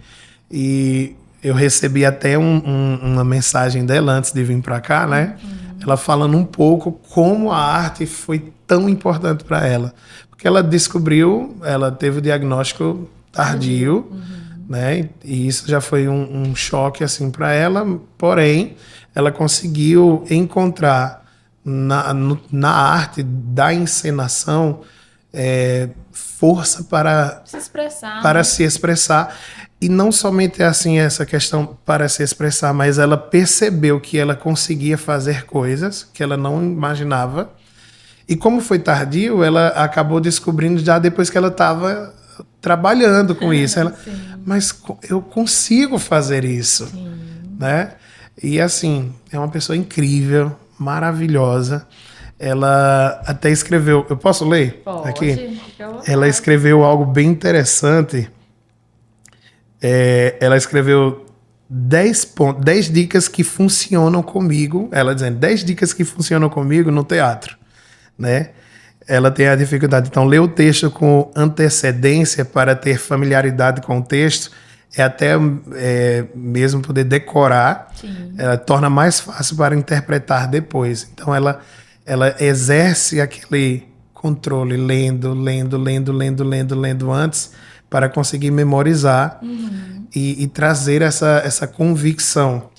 E eu recebi até uma mensagem dela antes de vir para cá, né? Ela falando um pouco como a arte foi tão importante para ela. Porque ela teve o diagnóstico tardio, né? E isso já foi um choque assim para ela. Porém, ela conseguiu encontrar na arte da encenação força para se expressar. E não somente assim essa questão para se expressar, mas ela percebeu que ela conseguia fazer coisas que ela não imaginava. E como foi tardio, ela acabou descobrindo já depois que ela estava trabalhando com isso. Mas eu consigo fazer isso, né? E assim, é uma pessoa incrível, maravilhosa. Ela até escreveu... Eu posso ler? Pode. Aqui. Ela escreveu algo bem interessante. Ela escreveu 10 dicas que funcionam comigo. Ela dizendo 10 dicas que funcionam comigo no teatro, né? Ela tem a dificuldade. Então, ler o texto com antecedência para ter familiaridade com o texto até mesmo poder decorar. Ela torna mais fácil para interpretar depois. Então, ela exerce aquele controle, lendo antes, para conseguir memorizar e trazer essa convicção.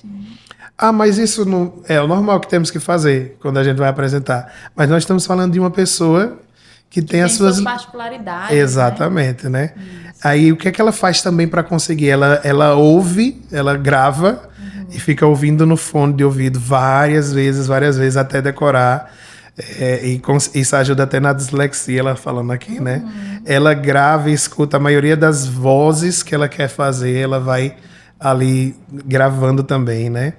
Mas isso não é o normal que temos que fazer quando a gente vai apresentar. Mas nós estamos falando de uma pessoa que tem as suas particularidades. Exatamente, né? Aí o que é que ela faz também para conseguir? Ela ouve, ela grava e fica ouvindo no fone de ouvido várias vezes, até decorar. E isso ajuda até na dislexia, ela falando aqui, né? Ela grava e escuta a maioria das vozes que ela quer fazer, ela vai ali gravando também, né?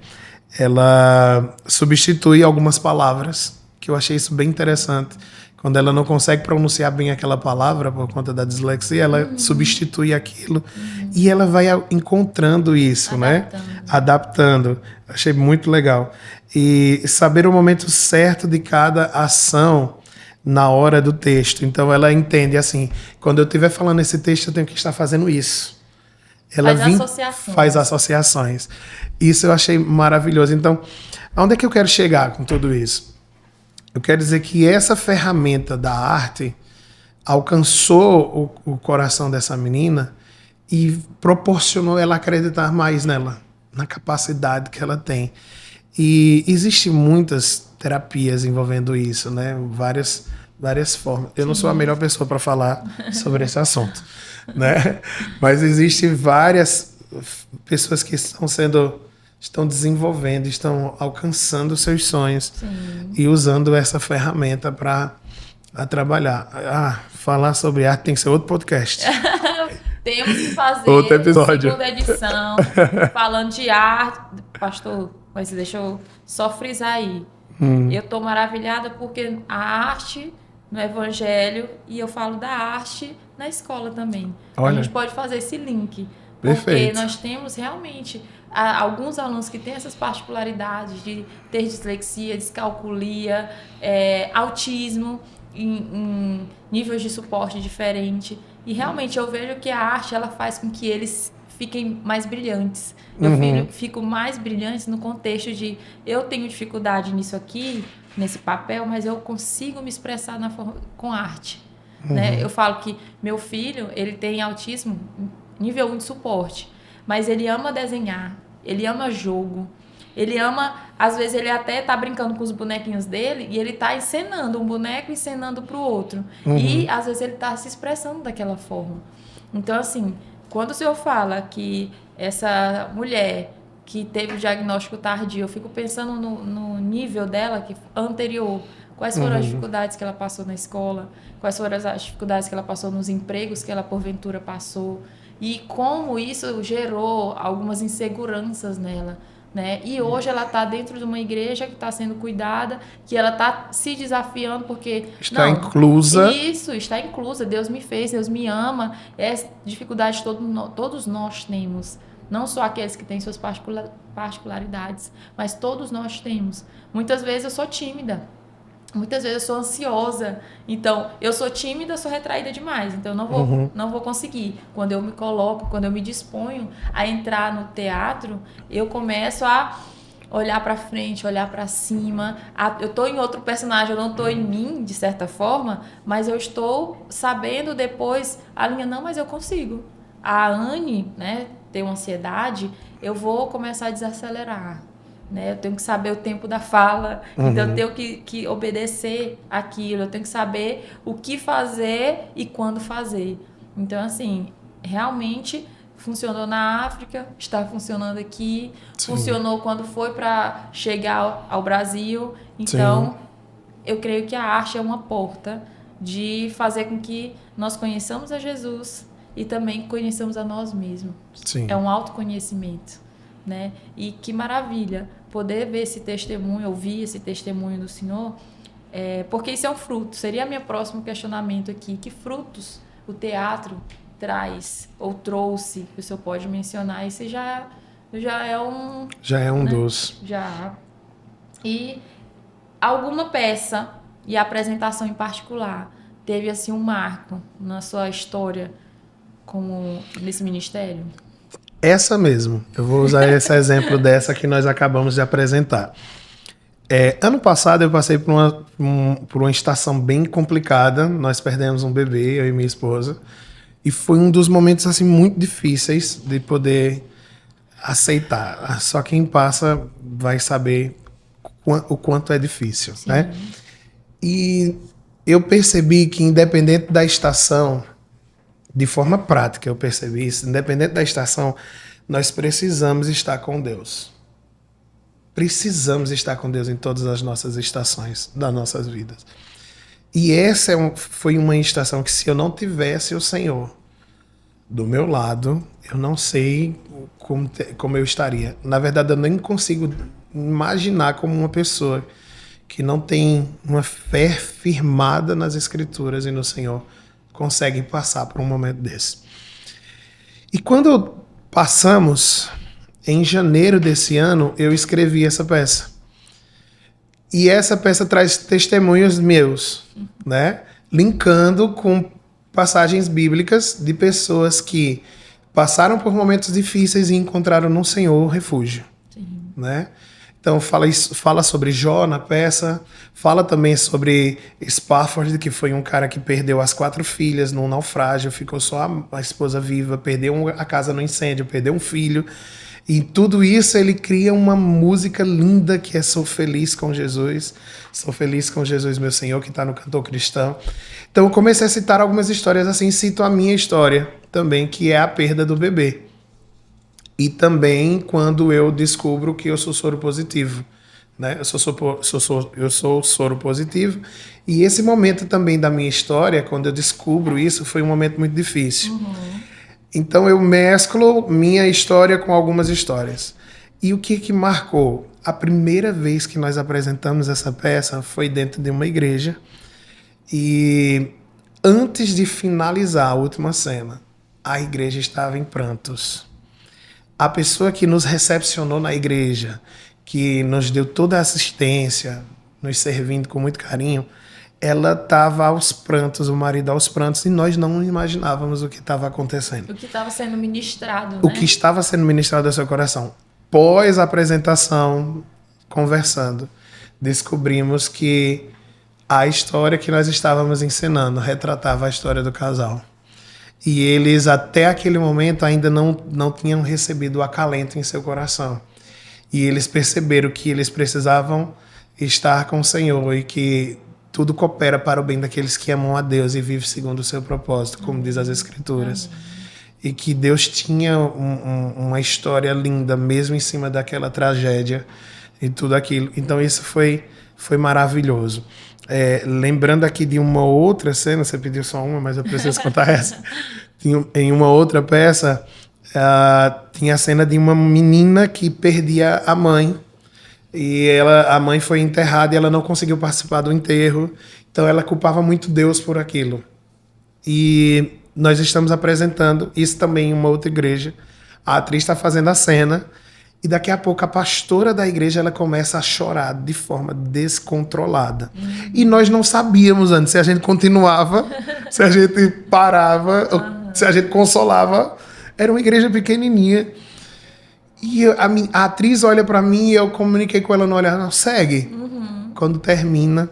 Ela substitui algumas palavras, que eu achei isso bem interessante. Quando ela não consegue pronunciar bem aquela palavra por conta da dislexia, ela substitui aquilo e ela vai encontrando isso, né? Adaptando. Achei muito legal. E saber o momento certo de cada ação na hora do texto. Então ela entende assim, quando eu estiver falando esse texto, eu tenho que estar fazendo isso. Ela faz associações. Isso eu achei maravilhoso. Então, aonde é que eu quero chegar com tudo isso? Eu quero dizer que essa ferramenta da arte alcançou o coração dessa menina e proporcionou ela acreditar mais nela, na capacidade que ela tem. E existem muitas terapias envolvendo isso, né? Várias várias formas. Eu não sou a melhor pessoa para falar sobre esse assunto, né? Mas existem várias pessoas que estão desenvolvendo, estão alcançando seus sonhos. Sim. E usando essa ferramenta para trabalhar. Falar sobre arte tem que ser outro podcast. Temos que fazer outro episódio. Segunda edição, falando de arte. Pastor, mas deixa eu só frisar aí. Eu estou maravilhada porque a arte no evangelho, e eu falo da arte na escola também. Olha. A gente pode fazer esse link. Porque nós temos realmente alguns alunos que têm essas particularidades de ter dislexia, descalculia, autismo, em níveis de suporte diferente. E realmente eu vejo que a arte ela faz com que eles fiquem mais brilhantes. Eu fico mais brilhante no contexto de eu tenho dificuldade nisso aqui, nesse papel, mas eu consigo me expressar com arte. Né? Eu falo que meu filho, ele tem autismo nível 1 de suporte, mas ele ama desenhar, ele ama jogo, ele ama, às vezes ele até tá brincando com os bonequinhos dele e ele tá encenando um boneco e encenando pro outro. E às vezes ele tá se expressando daquela forma. Então assim, quando o senhor fala que essa mulher que teve o diagnóstico tardio, eu fico pensando no nível dela que anterior. Quais foram as dificuldades que ela passou na escola? Quais foram as dificuldades que ela passou nos empregos que ela porventura passou? E como isso gerou algumas inseguranças nela, né? E hoje ela está dentro de uma igreja que está sendo cuidada, que ela está se desafiando porque... Está inclusa. Isso, está inclusa. Deus me fez, Deus me ama. Essa dificuldade todos nós temos. Não só aqueles que têm suas particularidades, mas todos nós temos. Muitas vezes eu sou tímida. Muitas vezes eu sou ansiosa, então eu sou tímida, sou retraída demais, então eu não vou conseguir. Quando eu me coloco, quando eu me disponho a entrar no teatro, eu começo a olhar para frente, olhar para cima. Eu estou em outro personagem, eu não estou em mim, de certa forma, mas eu estou sabendo depois, não, mas eu consigo. A Anne, né, tem uma ansiedade, eu vou começar a desacelerar. Né? Eu tenho que saber o tempo da fala, então eu tenho que obedecer aquilo, eu tenho que saber o que fazer e quando fazer. Então, assim, realmente funcionou na África, está funcionando aqui, funcionou quando foi para chegar ao Brasil. Então, eu creio que a arte é uma porta de fazer com que nós conheçamos a Jesus e também conheçamos a nós mesmos. É um autoconhecimento. Né? E que maravilha poder ver esse testemunho, ouvir esse testemunho do Senhor, porque isso é um fruto. Seria meu próximo questionamento aqui. Que frutos o teatro traz ou trouxe, que o senhor pode mencionar? Isso já é um... Já é um dos. Já. E alguma peça e apresentação em particular teve assim um marco na sua história como nesse ministério? Essa mesmo. Eu vou usar esse exemplo dessa que nós acabamos de apresentar. Ano passado eu passei por uma estação bem complicada. Nós perdemos um bebê, eu e minha esposa. E foi um dos momentos assim, muito difíceis de poder aceitar. Só quem passa vai saber o quanto é difícil. Né? E eu percebi que independente da estação... De forma prática, eu percebi isso. Independente da estação, nós precisamos estar com Deus. Precisamos estar com Deus em todas as nossas estações das nossas vidas. E essa foi uma estação que, se eu não tivesse o Senhor do meu lado, eu não sei como eu estaria. Na verdade, eu nem consigo imaginar como uma pessoa que não tem uma fé firmada nas Escrituras e no Senhor consegue passar por um momento desse. E quando passamos, em janeiro desse ano, eu escrevi essa peça. E essa peça traz testemunhos meus, né? Linkando com passagens bíblicas de pessoas que passaram por momentos difíceis e encontraram no Senhor refúgio. Né? Então fala sobre Jó na peça, fala também sobre Spafford, que foi um cara que perdeu as 4 filhas num naufrágio, ficou só a esposa viva, perdeu a casa no incêndio, perdeu um filho. E tudo isso ele cria uma música linda que é Sou Feliz com Jesus. Sou feliz com Jesus, meu Senhor, que está no Cantor Cristão. Então eu comecei a citar algumas histórias assim, cito a minha história também, que é a perda do bebê. E também quando eu descubro que eu sou soro positivo. Né? Eu sou soro positivo. E esse momento também da minha história, quando eu descubro isso, foi um momento muito difícil. Então eu mesclo minha história com algumas histórias. E o que marcou? A primeira vez que nós apresentamos essa peça foi dentro de uma igreja. E antes de finalizar a última cena, a igreja estava em prantos. A pessoa que nos recepcionou na igreja, que nos deu toda a assistência, nos servindo com muito carinho, ela estava aos prantos, o marido aos prantos, e nós não imaginávamos o que estava acontecendo. O que estava sendo ministrado, né? O que estava sendo ministrado ao seu coração. Pós a apresentação, conversando, descobrimos que a história que nós estávamos encenando retratava a história do casal. E eles, até aquele momento, ainda não tinham recebido o acalento em seu coração. E eles perceberam que eles precisavam estar com o Senhor e que tudo coopera para o bem daqueles que amam a Deus e vivem segundo o seu propósito, como diz as Escrituras. E que Deus tinha uma história linda, mesmo em cima daquela tragédia e tudo aquilo. Então isso foi maravilhoso. Lembrando aqui de uma outra cena, você pediu só uma, mas eu preciso contar essa. Em uma outra peça, tinha a cena de uma menina que perdia a mãe. E a mãe foi enterrada e ela não conseguiu participar do enterro. Então ela culpava muito Deus por aquilo. E nós estamos apresentando isso também em uma outra igreja. A atriz está fazendo a cena. E daqui a pouco a pastora da igreja ela começa a chorar de forma descontrolada. E nós não sabíamos antes se a gente continuava, se a gente parava, se a gente consolava. Era uma igreja pequenininha. E a atriz olha para mim e eu comuniquei com ela no olhar, não, segue. Quando termina,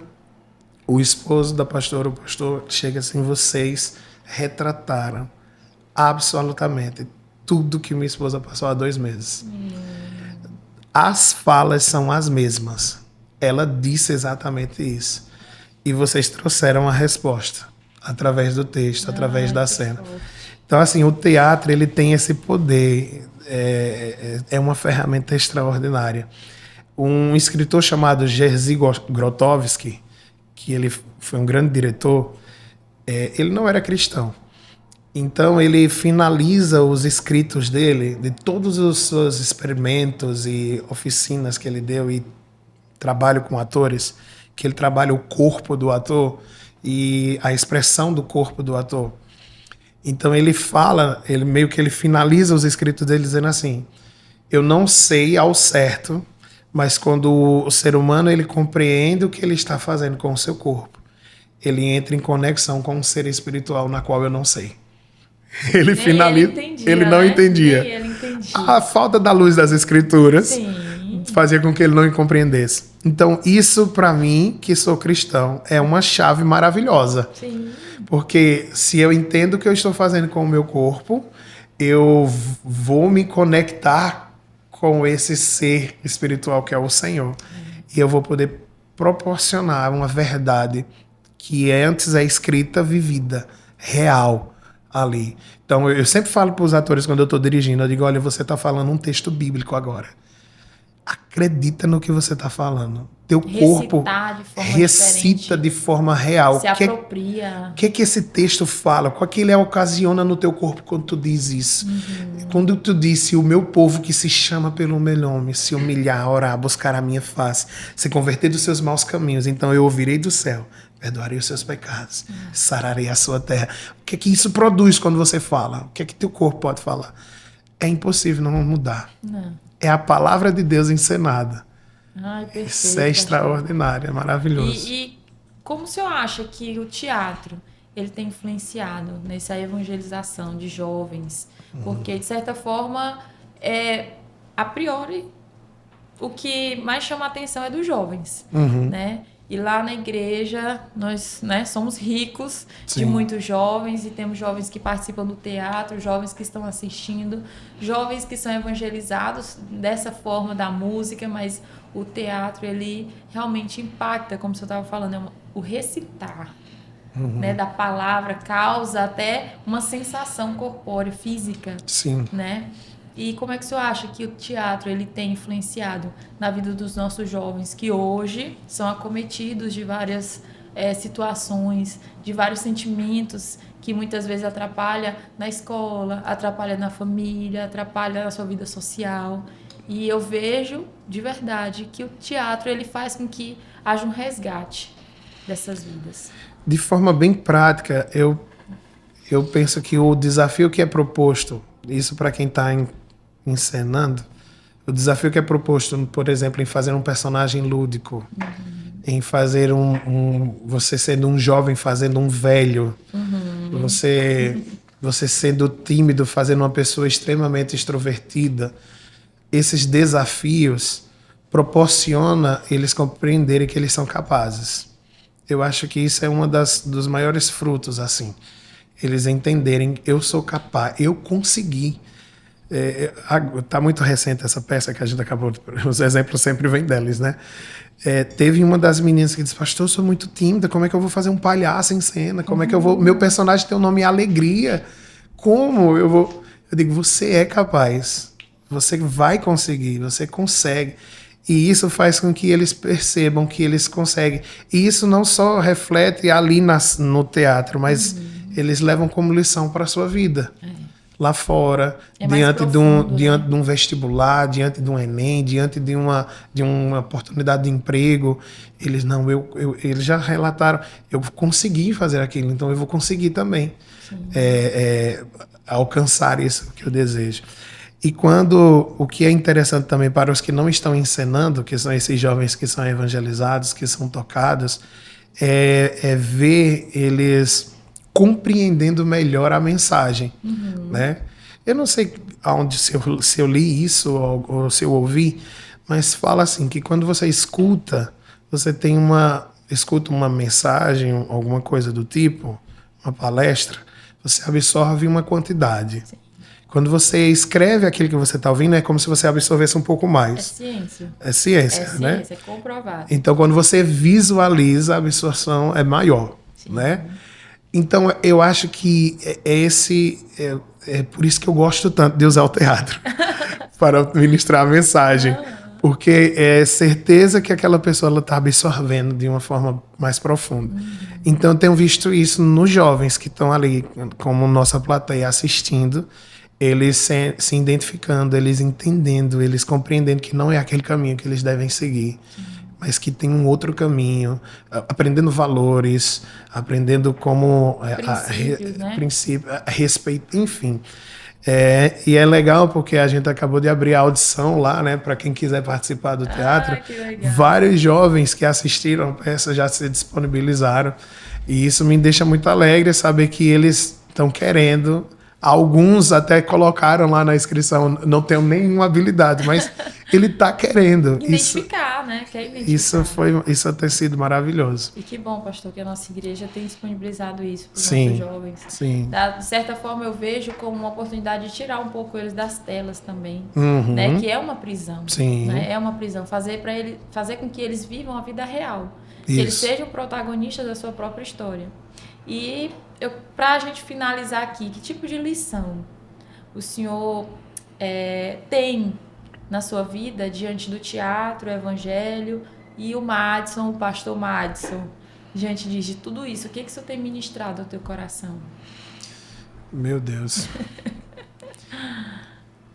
o esposo da pastora, o pastor, chega assim, vocês retrataram absolutamente tudo que minha esposa passou há 2 meses. As falas são as mesmas. Ela disse exatamente isso. E vocês trouxeram a resposta através do texto, através da cena. Então, assim, o teatro ele tem esse poder. É uma ferramenta extraordinária. Um escritor chamado Jerzy Grotowski, que ele foi um grande diretor, ele não era cristão. Então ele finaliza os escritos dele, de todos os seus experimentos e oficinas que ele deu e trabalho com atores, que ele trabalha o corpo do ator e a expressão do corpo do ator. Então ele meio que ele finaliza os escritos dele dizendo assim, eu não sei ao certo, mas quando o ser humano ele compreende o que ele está fazendo com o seu corpo, ele entra em conexão com um ser espiritual na qual eu não sei. Ele finaliza. Ele não entendia. Ele entendia. A falta da luz das escrituras Sim. fazia com que ele não compreendesse. Então, isso para mim, que sou cristão, é uma chave maravilhosa. Sim. Porque se eu entendo o que eu estou fazendo com o meu corpo, eu vou me conectar com esse ser espiritual que é o Senhor. E eu vou poder proporcionar uma verdade que antes é escrita, vivida, real. Ali. Então, eu sempre falo para os atores quando eu estou dirigindo, eu digo, olha, você está falando um texto bíblico agora. Acredita no que você está falando. Teu corpo recita de forma real. Se apropria. O que esse texto fala? Qual que ele ocasiona no teu corpo quando tu diz isso? Quando tu disse, o meu povo que se chama pelo meu nome, se humilhar, orar, buscar a minha face, se converter dos seus maus caminhos, então eu ouvirei do céu, perdoarei os seus pecados, sararei a sua terra. O que isso produz quando você fala? O que teu corpo pode falar? É impossível não mudar. Não. É a palavra de Deus encenada. Ai, perfeito. Isso é extraordinário, é maravilhoso. E como o senhor acha que o teatro ele tem influenciado nessa evangelização de jovens? Porque, de certa forma, a priori, o que mais chama a atenção é dos jovens, né? E lá na igreja, nós, né, somos ricos de Sim. muitos jovens, e temos jovens que participam do teatro, jovens que estão assistindo, jovens que são evangelizados dessa forma da música, mas o teatro, ele realmente impacta, como você estava falando, o recitar, né, da palavra causa até uma sensação corpórea, física, Sim. né? E como é que o senhor acha que o teatro ele tem influenciado na vida dos nossos jovens que hoje são acometidos de várias situações, de vários sentimentos que muitas vezes atrapalha na escola, atrapalha na família, atrapalha na sua vida social. E eu vejo de verdade que o teatro ele faz com que haja um resgate dessas vidas. De forma bem prática, eu penso que o desafio que é proposto, isso para quem está encenando, o desafio que é proposto, por exemplo, em fazer um personagem lúdico, em fazer você sendo um jovem fazendo um velho, você sendo tímido fazendo uma pessoa extremamente extrovertida, esses desafios proporciona eles compreenderem que eles são capazes. Eu acho que isso é uma dos maiores frutos, assim. Eles entenderem, eu sou capaz, eu consegui. Tá muito recente essa peça que a gente acabou, os exemplos sempre vêm deles, né? Teve uma das meninas que disse, pastor, eu sou muito tímida, como é que eu vou fazer um palhaço em cena? Como é que eu vou... Meu personagem tem o nome Alegria. Como eu vou... Eu digo, você é capaz. Você vai conseguir, você consegue. E isso faz com que eles percebam que eles conseguem. E isso não só reflete ali no teatro, mas eles levam como lição para a sua vida. Lá fora, diante de um vestibular, diante de um Enem, diante de uma oportunidade de emprego. Eles eles já relataram, eu consegui fazer aquilo, então eu vou conseguir também alcançar isso que eu desejo. E o que é interessante também para os que não estão encenando, que são esses jovens que são evangelizados, que são tocados, é ver eles compreendendo melhor a mensagem, né? Eu não sei se eu li isso ou se eu ouvi, mas fala assim, que quando você escuta uma mensagem, alguma coisa do tipo, uma palestra, você absorve uma quantidade. Sim. Quando você escreve aquilo que você está ouvindo, é como se você absorvesse um pouco mais. É ciência. É ciência, né? É comprovado. Então, quando você visualiza, a absorção é maior, sim, né? Então, eu acho que é por isso que eu gosto tanto de usar o teatro para ministrar a mensagem. Porque é certeza que aquela pessoa está absorvendo de uma forma mais profunda. Então, eu tenho visto isso nos jovens que estão ali, como nossa plateia, assistindo, eles se identificando, eles entendendo, eles compreendendo que não é aquele caminho que eles devem seguir, mas que tem um outro caminho, aprendendo valores, aprendendo como princípios, respeito, enfim. E é legal porque a gente acabou de abrir a audição lá, né, para quem quiser participar do teatro. Que legal. Vários jovens que assistiram a peça já se disponibilizaram, e isso me deixa muito alegre saber que eles estão querendo. Alguns até colocaram lá na inscrição, não tenho nenhuma habilidade, mas ele está querendo. Identificar, né? Quer identificar. Isso tem sido maravilhoso. E que bom, pastor, que a nossa igreja tem disponibilizado isso para os nossos jovens. Sim. De certa forma, eu vejo como uma oportunidade de tirar um pouco eles das telas também, né? Que é uma prisão. Sim. Né? É uma prisão. Fazer com que eles vivam a vida real. Que eles sejam protagonistas da sua própria história. E para a gente finalizar aqui, que tipo de lição o senhor tem na sua vida diante do teatro, o evangelho e o Madison, o pastor Madison, diante de tudo isso? O que o senhor tem ministrado ao teu coração? Meu Deus.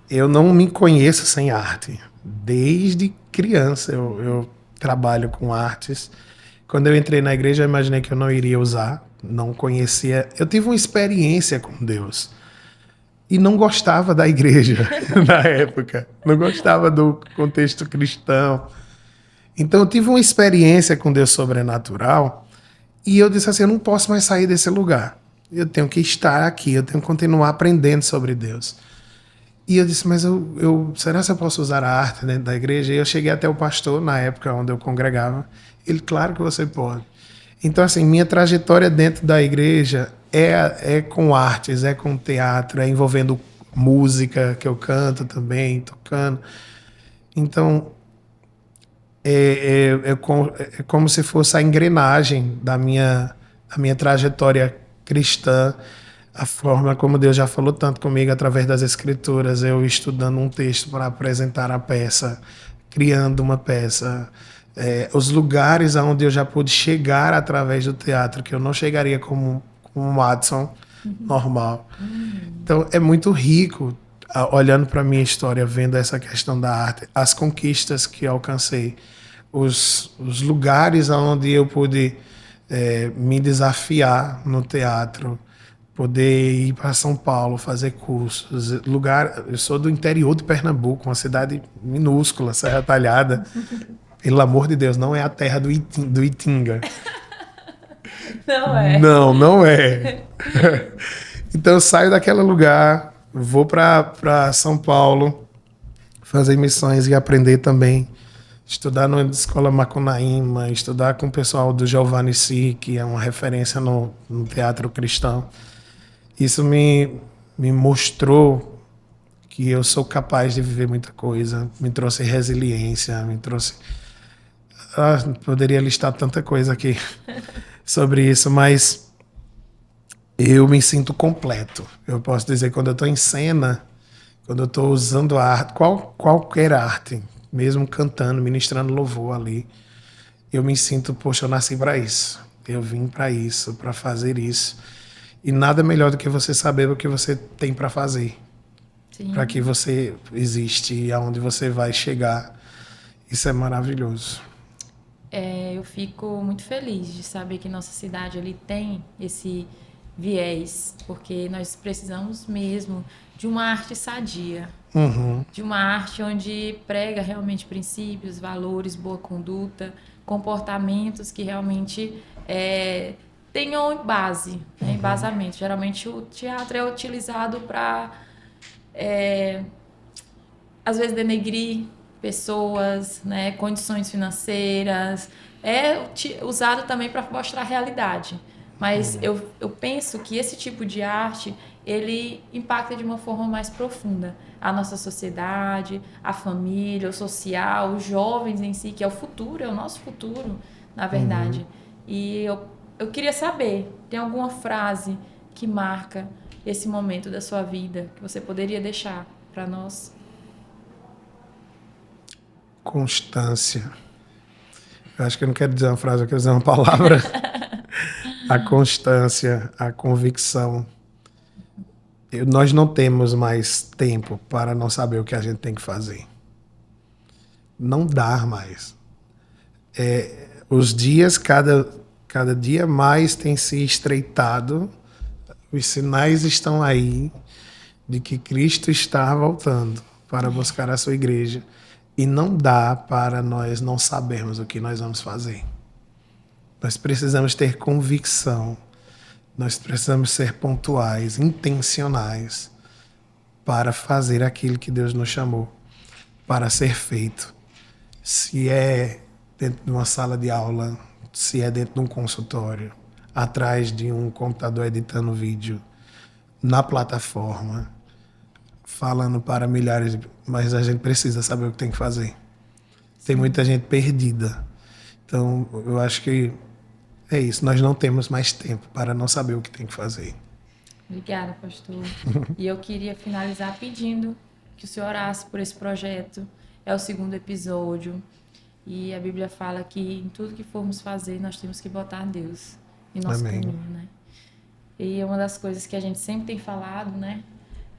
Eu não me conheço sem arte. Desde criança eu trabalho com artes. Quando eu entrei na igreja, eu imaginei que eu não iria usar. Não conhecia. Eu tive uma experiência com Deus e não gostava da igreja na época, não gostava do contexto cristão. Então eu tive uma experiência com Deus sobrenatural e eu disse assim, eu não posso mais sair desse lugar. Eu tenho que estar aqui, eu tenho que continuar aprendendo sobre Deus. E eu disse, mas será que eu posso usar a arte dentro da igreja? E eu cheguei até o pastor, na época onde eu congregava, Ele, claro que você pode. Então, assim, minha trajetória dentro da igreja é com artes, é com teatro, é envolvendo música, que eu canto também, tocando. Então, é como se fosse a engrenagem da minha trajetória cristã, a forma como Deus já falou tanto comigo através das escrituras, eu estudando um texto para apresentar a peça, criando uma peça, os lugares aonde eu já pude chegar através do teatro, que eu não chegaria como um Watson normal. Então é muito rico, olhando para a minha história, vendo essa questão da arte, as conquistas que eu alcancei, os lugares onde eu pude me desafiar no teatro, poder ir para São Paulo fazer cursos. Eu sou do interior de Pernambuco, uma cidade minúscula, Serra Talhada. Pelo amor de Deus, não é a terra do Itinga. Não é. Não, não é. Então eu saio daquele lugar, vou para São Paulo fazer missões e aprender também. Estudar na escola Macunaíma, estudar com o pessoal do Giovanni Si, que é uma referência no teatro cristão. Isso me mostrou que eu sou capaz de viver muita coisa, me trouxe resiliência, me trouxe... poderia listar tanta coisa aqui sobre isso, mas eu me sinto completo. Eu posso dizer, quando eu estou em cena, quando eu estou usando a arte, qualquer arte, mesmo cantando, ministrando louvor ali, eu me sinto, poxa, eu nasci para isso. Eu vim para isso, para fazer isso. E nada melhor do que você saber o que você tem para fazer. Para que você existe e aonde você vai chegar. Isso é maravilhoso. Eu fico muito feliz de saber que nossa cidade ali tem esse viés, porque nós precisamos mesmo de uma arte sadia, de uma arte onde prega realmente princípios, valores, boa conduta, comportamentos que realmente tenham base, né, embasamento. Geralmente o teatro é utilizado para, às vezes, denegrir pessoas, né, condições financeiras, usado também para mostrar a realidade. Mas eu penso que esse tipo de arte, ele impacta de uma forma mais profunda a nossa sociedade, a família, o social, os jovens em si, que é o futuro, é o nosso futuro, na verdade. E eu queria saber, tem alguma frase que marca esse momento da sua vida que você poderia deixar para nós? Constância. Eu acho que eu não quero dizer uma frase, eu quero dizer uma palavra. A constância, a convicção. Nós não temos mais tempo para não saber o que a gente tem que fazer. Não dá mais. Os dias, cada dia mais tem se estreitado. Os sinais estão aí de que Cristo está voltando para buscar a sua igreja. E não dá para nós não sabermos o que nós vamos fazer. Nós precisamos ter convicção. Nós precisamos ser pontuais, intencionais para fazer aquilo que Deus nos chamou para ser feito. Se é dentro de uma sala de aula, se é dentro de um consultório, atrás de um computador editando vídeo, na plataforma, falando para milhares mas a gente precisa saber o que tem que fazer. Tem muita gente perdida. Então, eu acho que é isso. Nós não temos mais tempo para não saber o que tem que fazer. Obrigada, pastor. E eu queria finalizar pedindo que o senhor orasse por esse projeto. É o 2º episódio. E a Bíblia fala que em tudo que formos fazer, nós temos que botar Deus em nosso caminho, né? E uma das coisas que a gente sempre tem falado, né?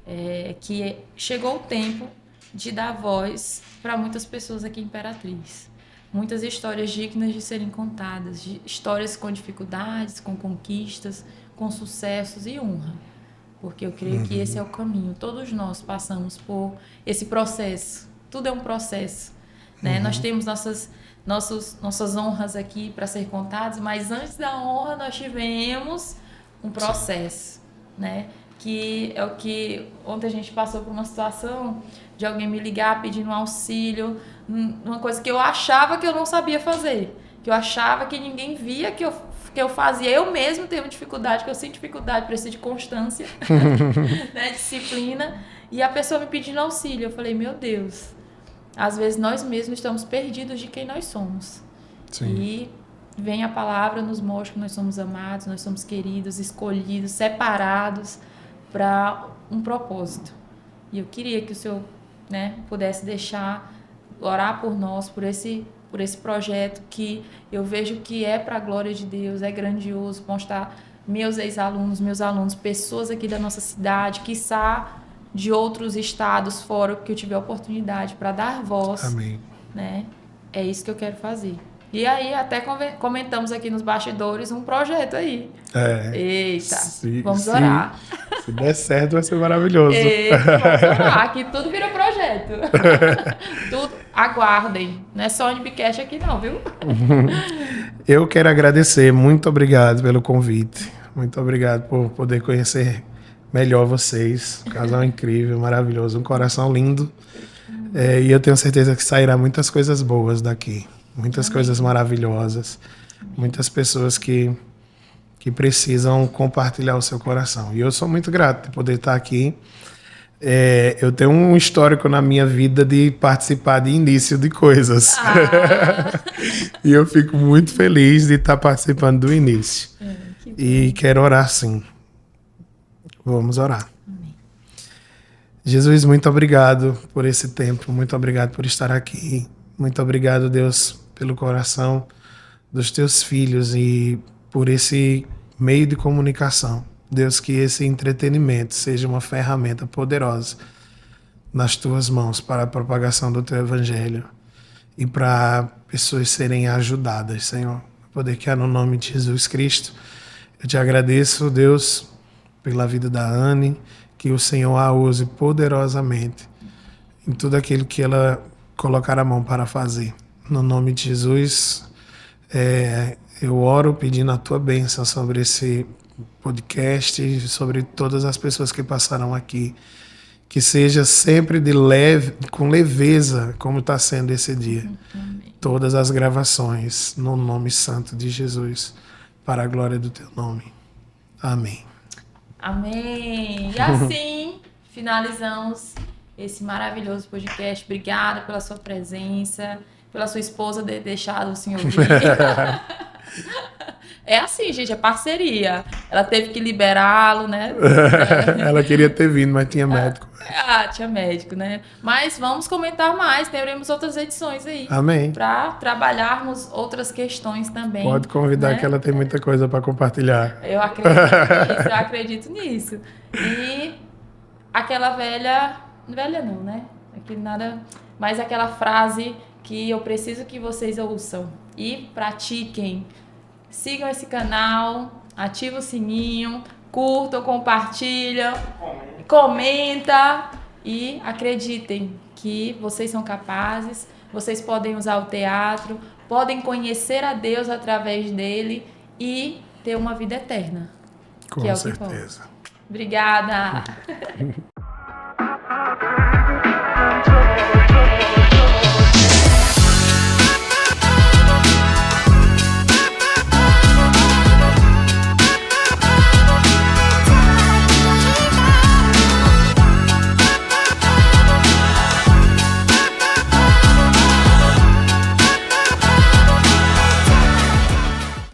É que chegou o tempo de dar voz para muitas pessoas aqui em Imperatriz. Muitas histórias dignas de serem contadas, histórias com dificuldades, com conquistas, com sucessos e honra. Porque eu creio que esse é o caminho. Todos nós passamos por esse processo. Tudo é um processo, né? Nós temos nossas honras aqui para ser contadas, mas antes da honra nós tivemos um processo, né? Que é o que ontem a gente passou por uma situação de alguém me ligar pedindo um auxílio, uma coisa que eu achava que eu não sabia fazer. que eu achava que ninguém via que eu fazia. Eu mesmo tenho dificuldade, que eu sinto dificuldade, preciso de constância, né, disciplina, e a pessoa me pedindo auxílio. Eu falei, meu Deus, às vezes nós mesmos estamos perdidos de quem nós somos. Sim. E vem a palavra, nos mostra que nós somos amados, nós somos queridos, escolhidos, separados para um propósito. E eu queria que o Senhor, né, pudesse orar por nós, por esse projeto que eu vejo que é para a glória de Deus, é grandioso, mostrar meus ex-alunos, meus alunos, pessoas aqui da nossa cidade, quiçá de outros estados fora, que eu tiver oportunidade para dar voz. Amém. Né? É isso que eu quero fazer. E aí até comentamos aqui nos bastidores um projeto aí. Eita, vamos orar. Se der certo vai ser maravilhoso. Vamos orar, que tudo vira projeto. Tudo, aguardem. Não é só Unibcast aqui não, viu? Eu quero agradecer, muito obrigado pelo convite. Muito obrigado por poder conhecer melhor vocês. Um casal incrível, maravilhoso, um coração lindo. E eu tenho certeza que sairá muitas coisas boas daqui. Muitas coisas maravilhosas. Muitas pessoas que precisam compartilhar o seu coração. E eu sou muito grato de poder estar aqui. Eu tenho um histórico na minha vida de participar de início de coisas. E eu fico muito feliz de estar participando do início. E quero orar sim. Vamos orar. Amém. Jesus, muito obrigado por esse tempo. Muito obrigado por estar aqui. Muito obrigado, Deus, pelo coração dos teus filhos e por esse meio de comunicação. Deus, que esse entretenimento seja uma ferramenta poderosa nas tuas mãos para a propagação do teu evangelho e para pessoas serem ajudadas, Senhor. Poder que é no nome de Jesus Cristo. Eu te agradeço, Deus, pela vida da Anne, que o Senhor a use poderosamente em tudo aquilo que ela colocar a mão para fazer. No nome de Jesus, eu oro pedindo a tua bênção sobre esse podcast, sobre todas as pessoas que passaram aqui. Que seja sempre com leveza, como está sendo esse dia. Amém. Todas as gravações, no nome santo de Jesus, para a glória do teu nome. Amém. Amém. E assim, finalizamos esse maravilhoso podcast. Obrigada pela sua presença, pela sua esposa ter deixado o senhor vir. É assim, gente, é parceria. Ela teve que liberá-lo, né? Ela queria ter vindo, mas tinha médico. Tinha médico, né? Mas vamos comentar mais, teremos outras edições aí. Amém. Para trabalharmos outras questões também. Pode convidar, né? Que ela tem muita coisa para compartilhar. Eu acredito nisso. E aquela velha não, né? Aquele nada, mas aquela frase que eu preciso que vocês ouçam e pratiquem. Sigam esse canal, ativa o sininho, curtam, compartilham, comenta e acreditem que vocês são capazes, vocês podem usar o teatro, podem conhecer a Deus através dele e ter uma vida eterna. Com certeza. Obrigada.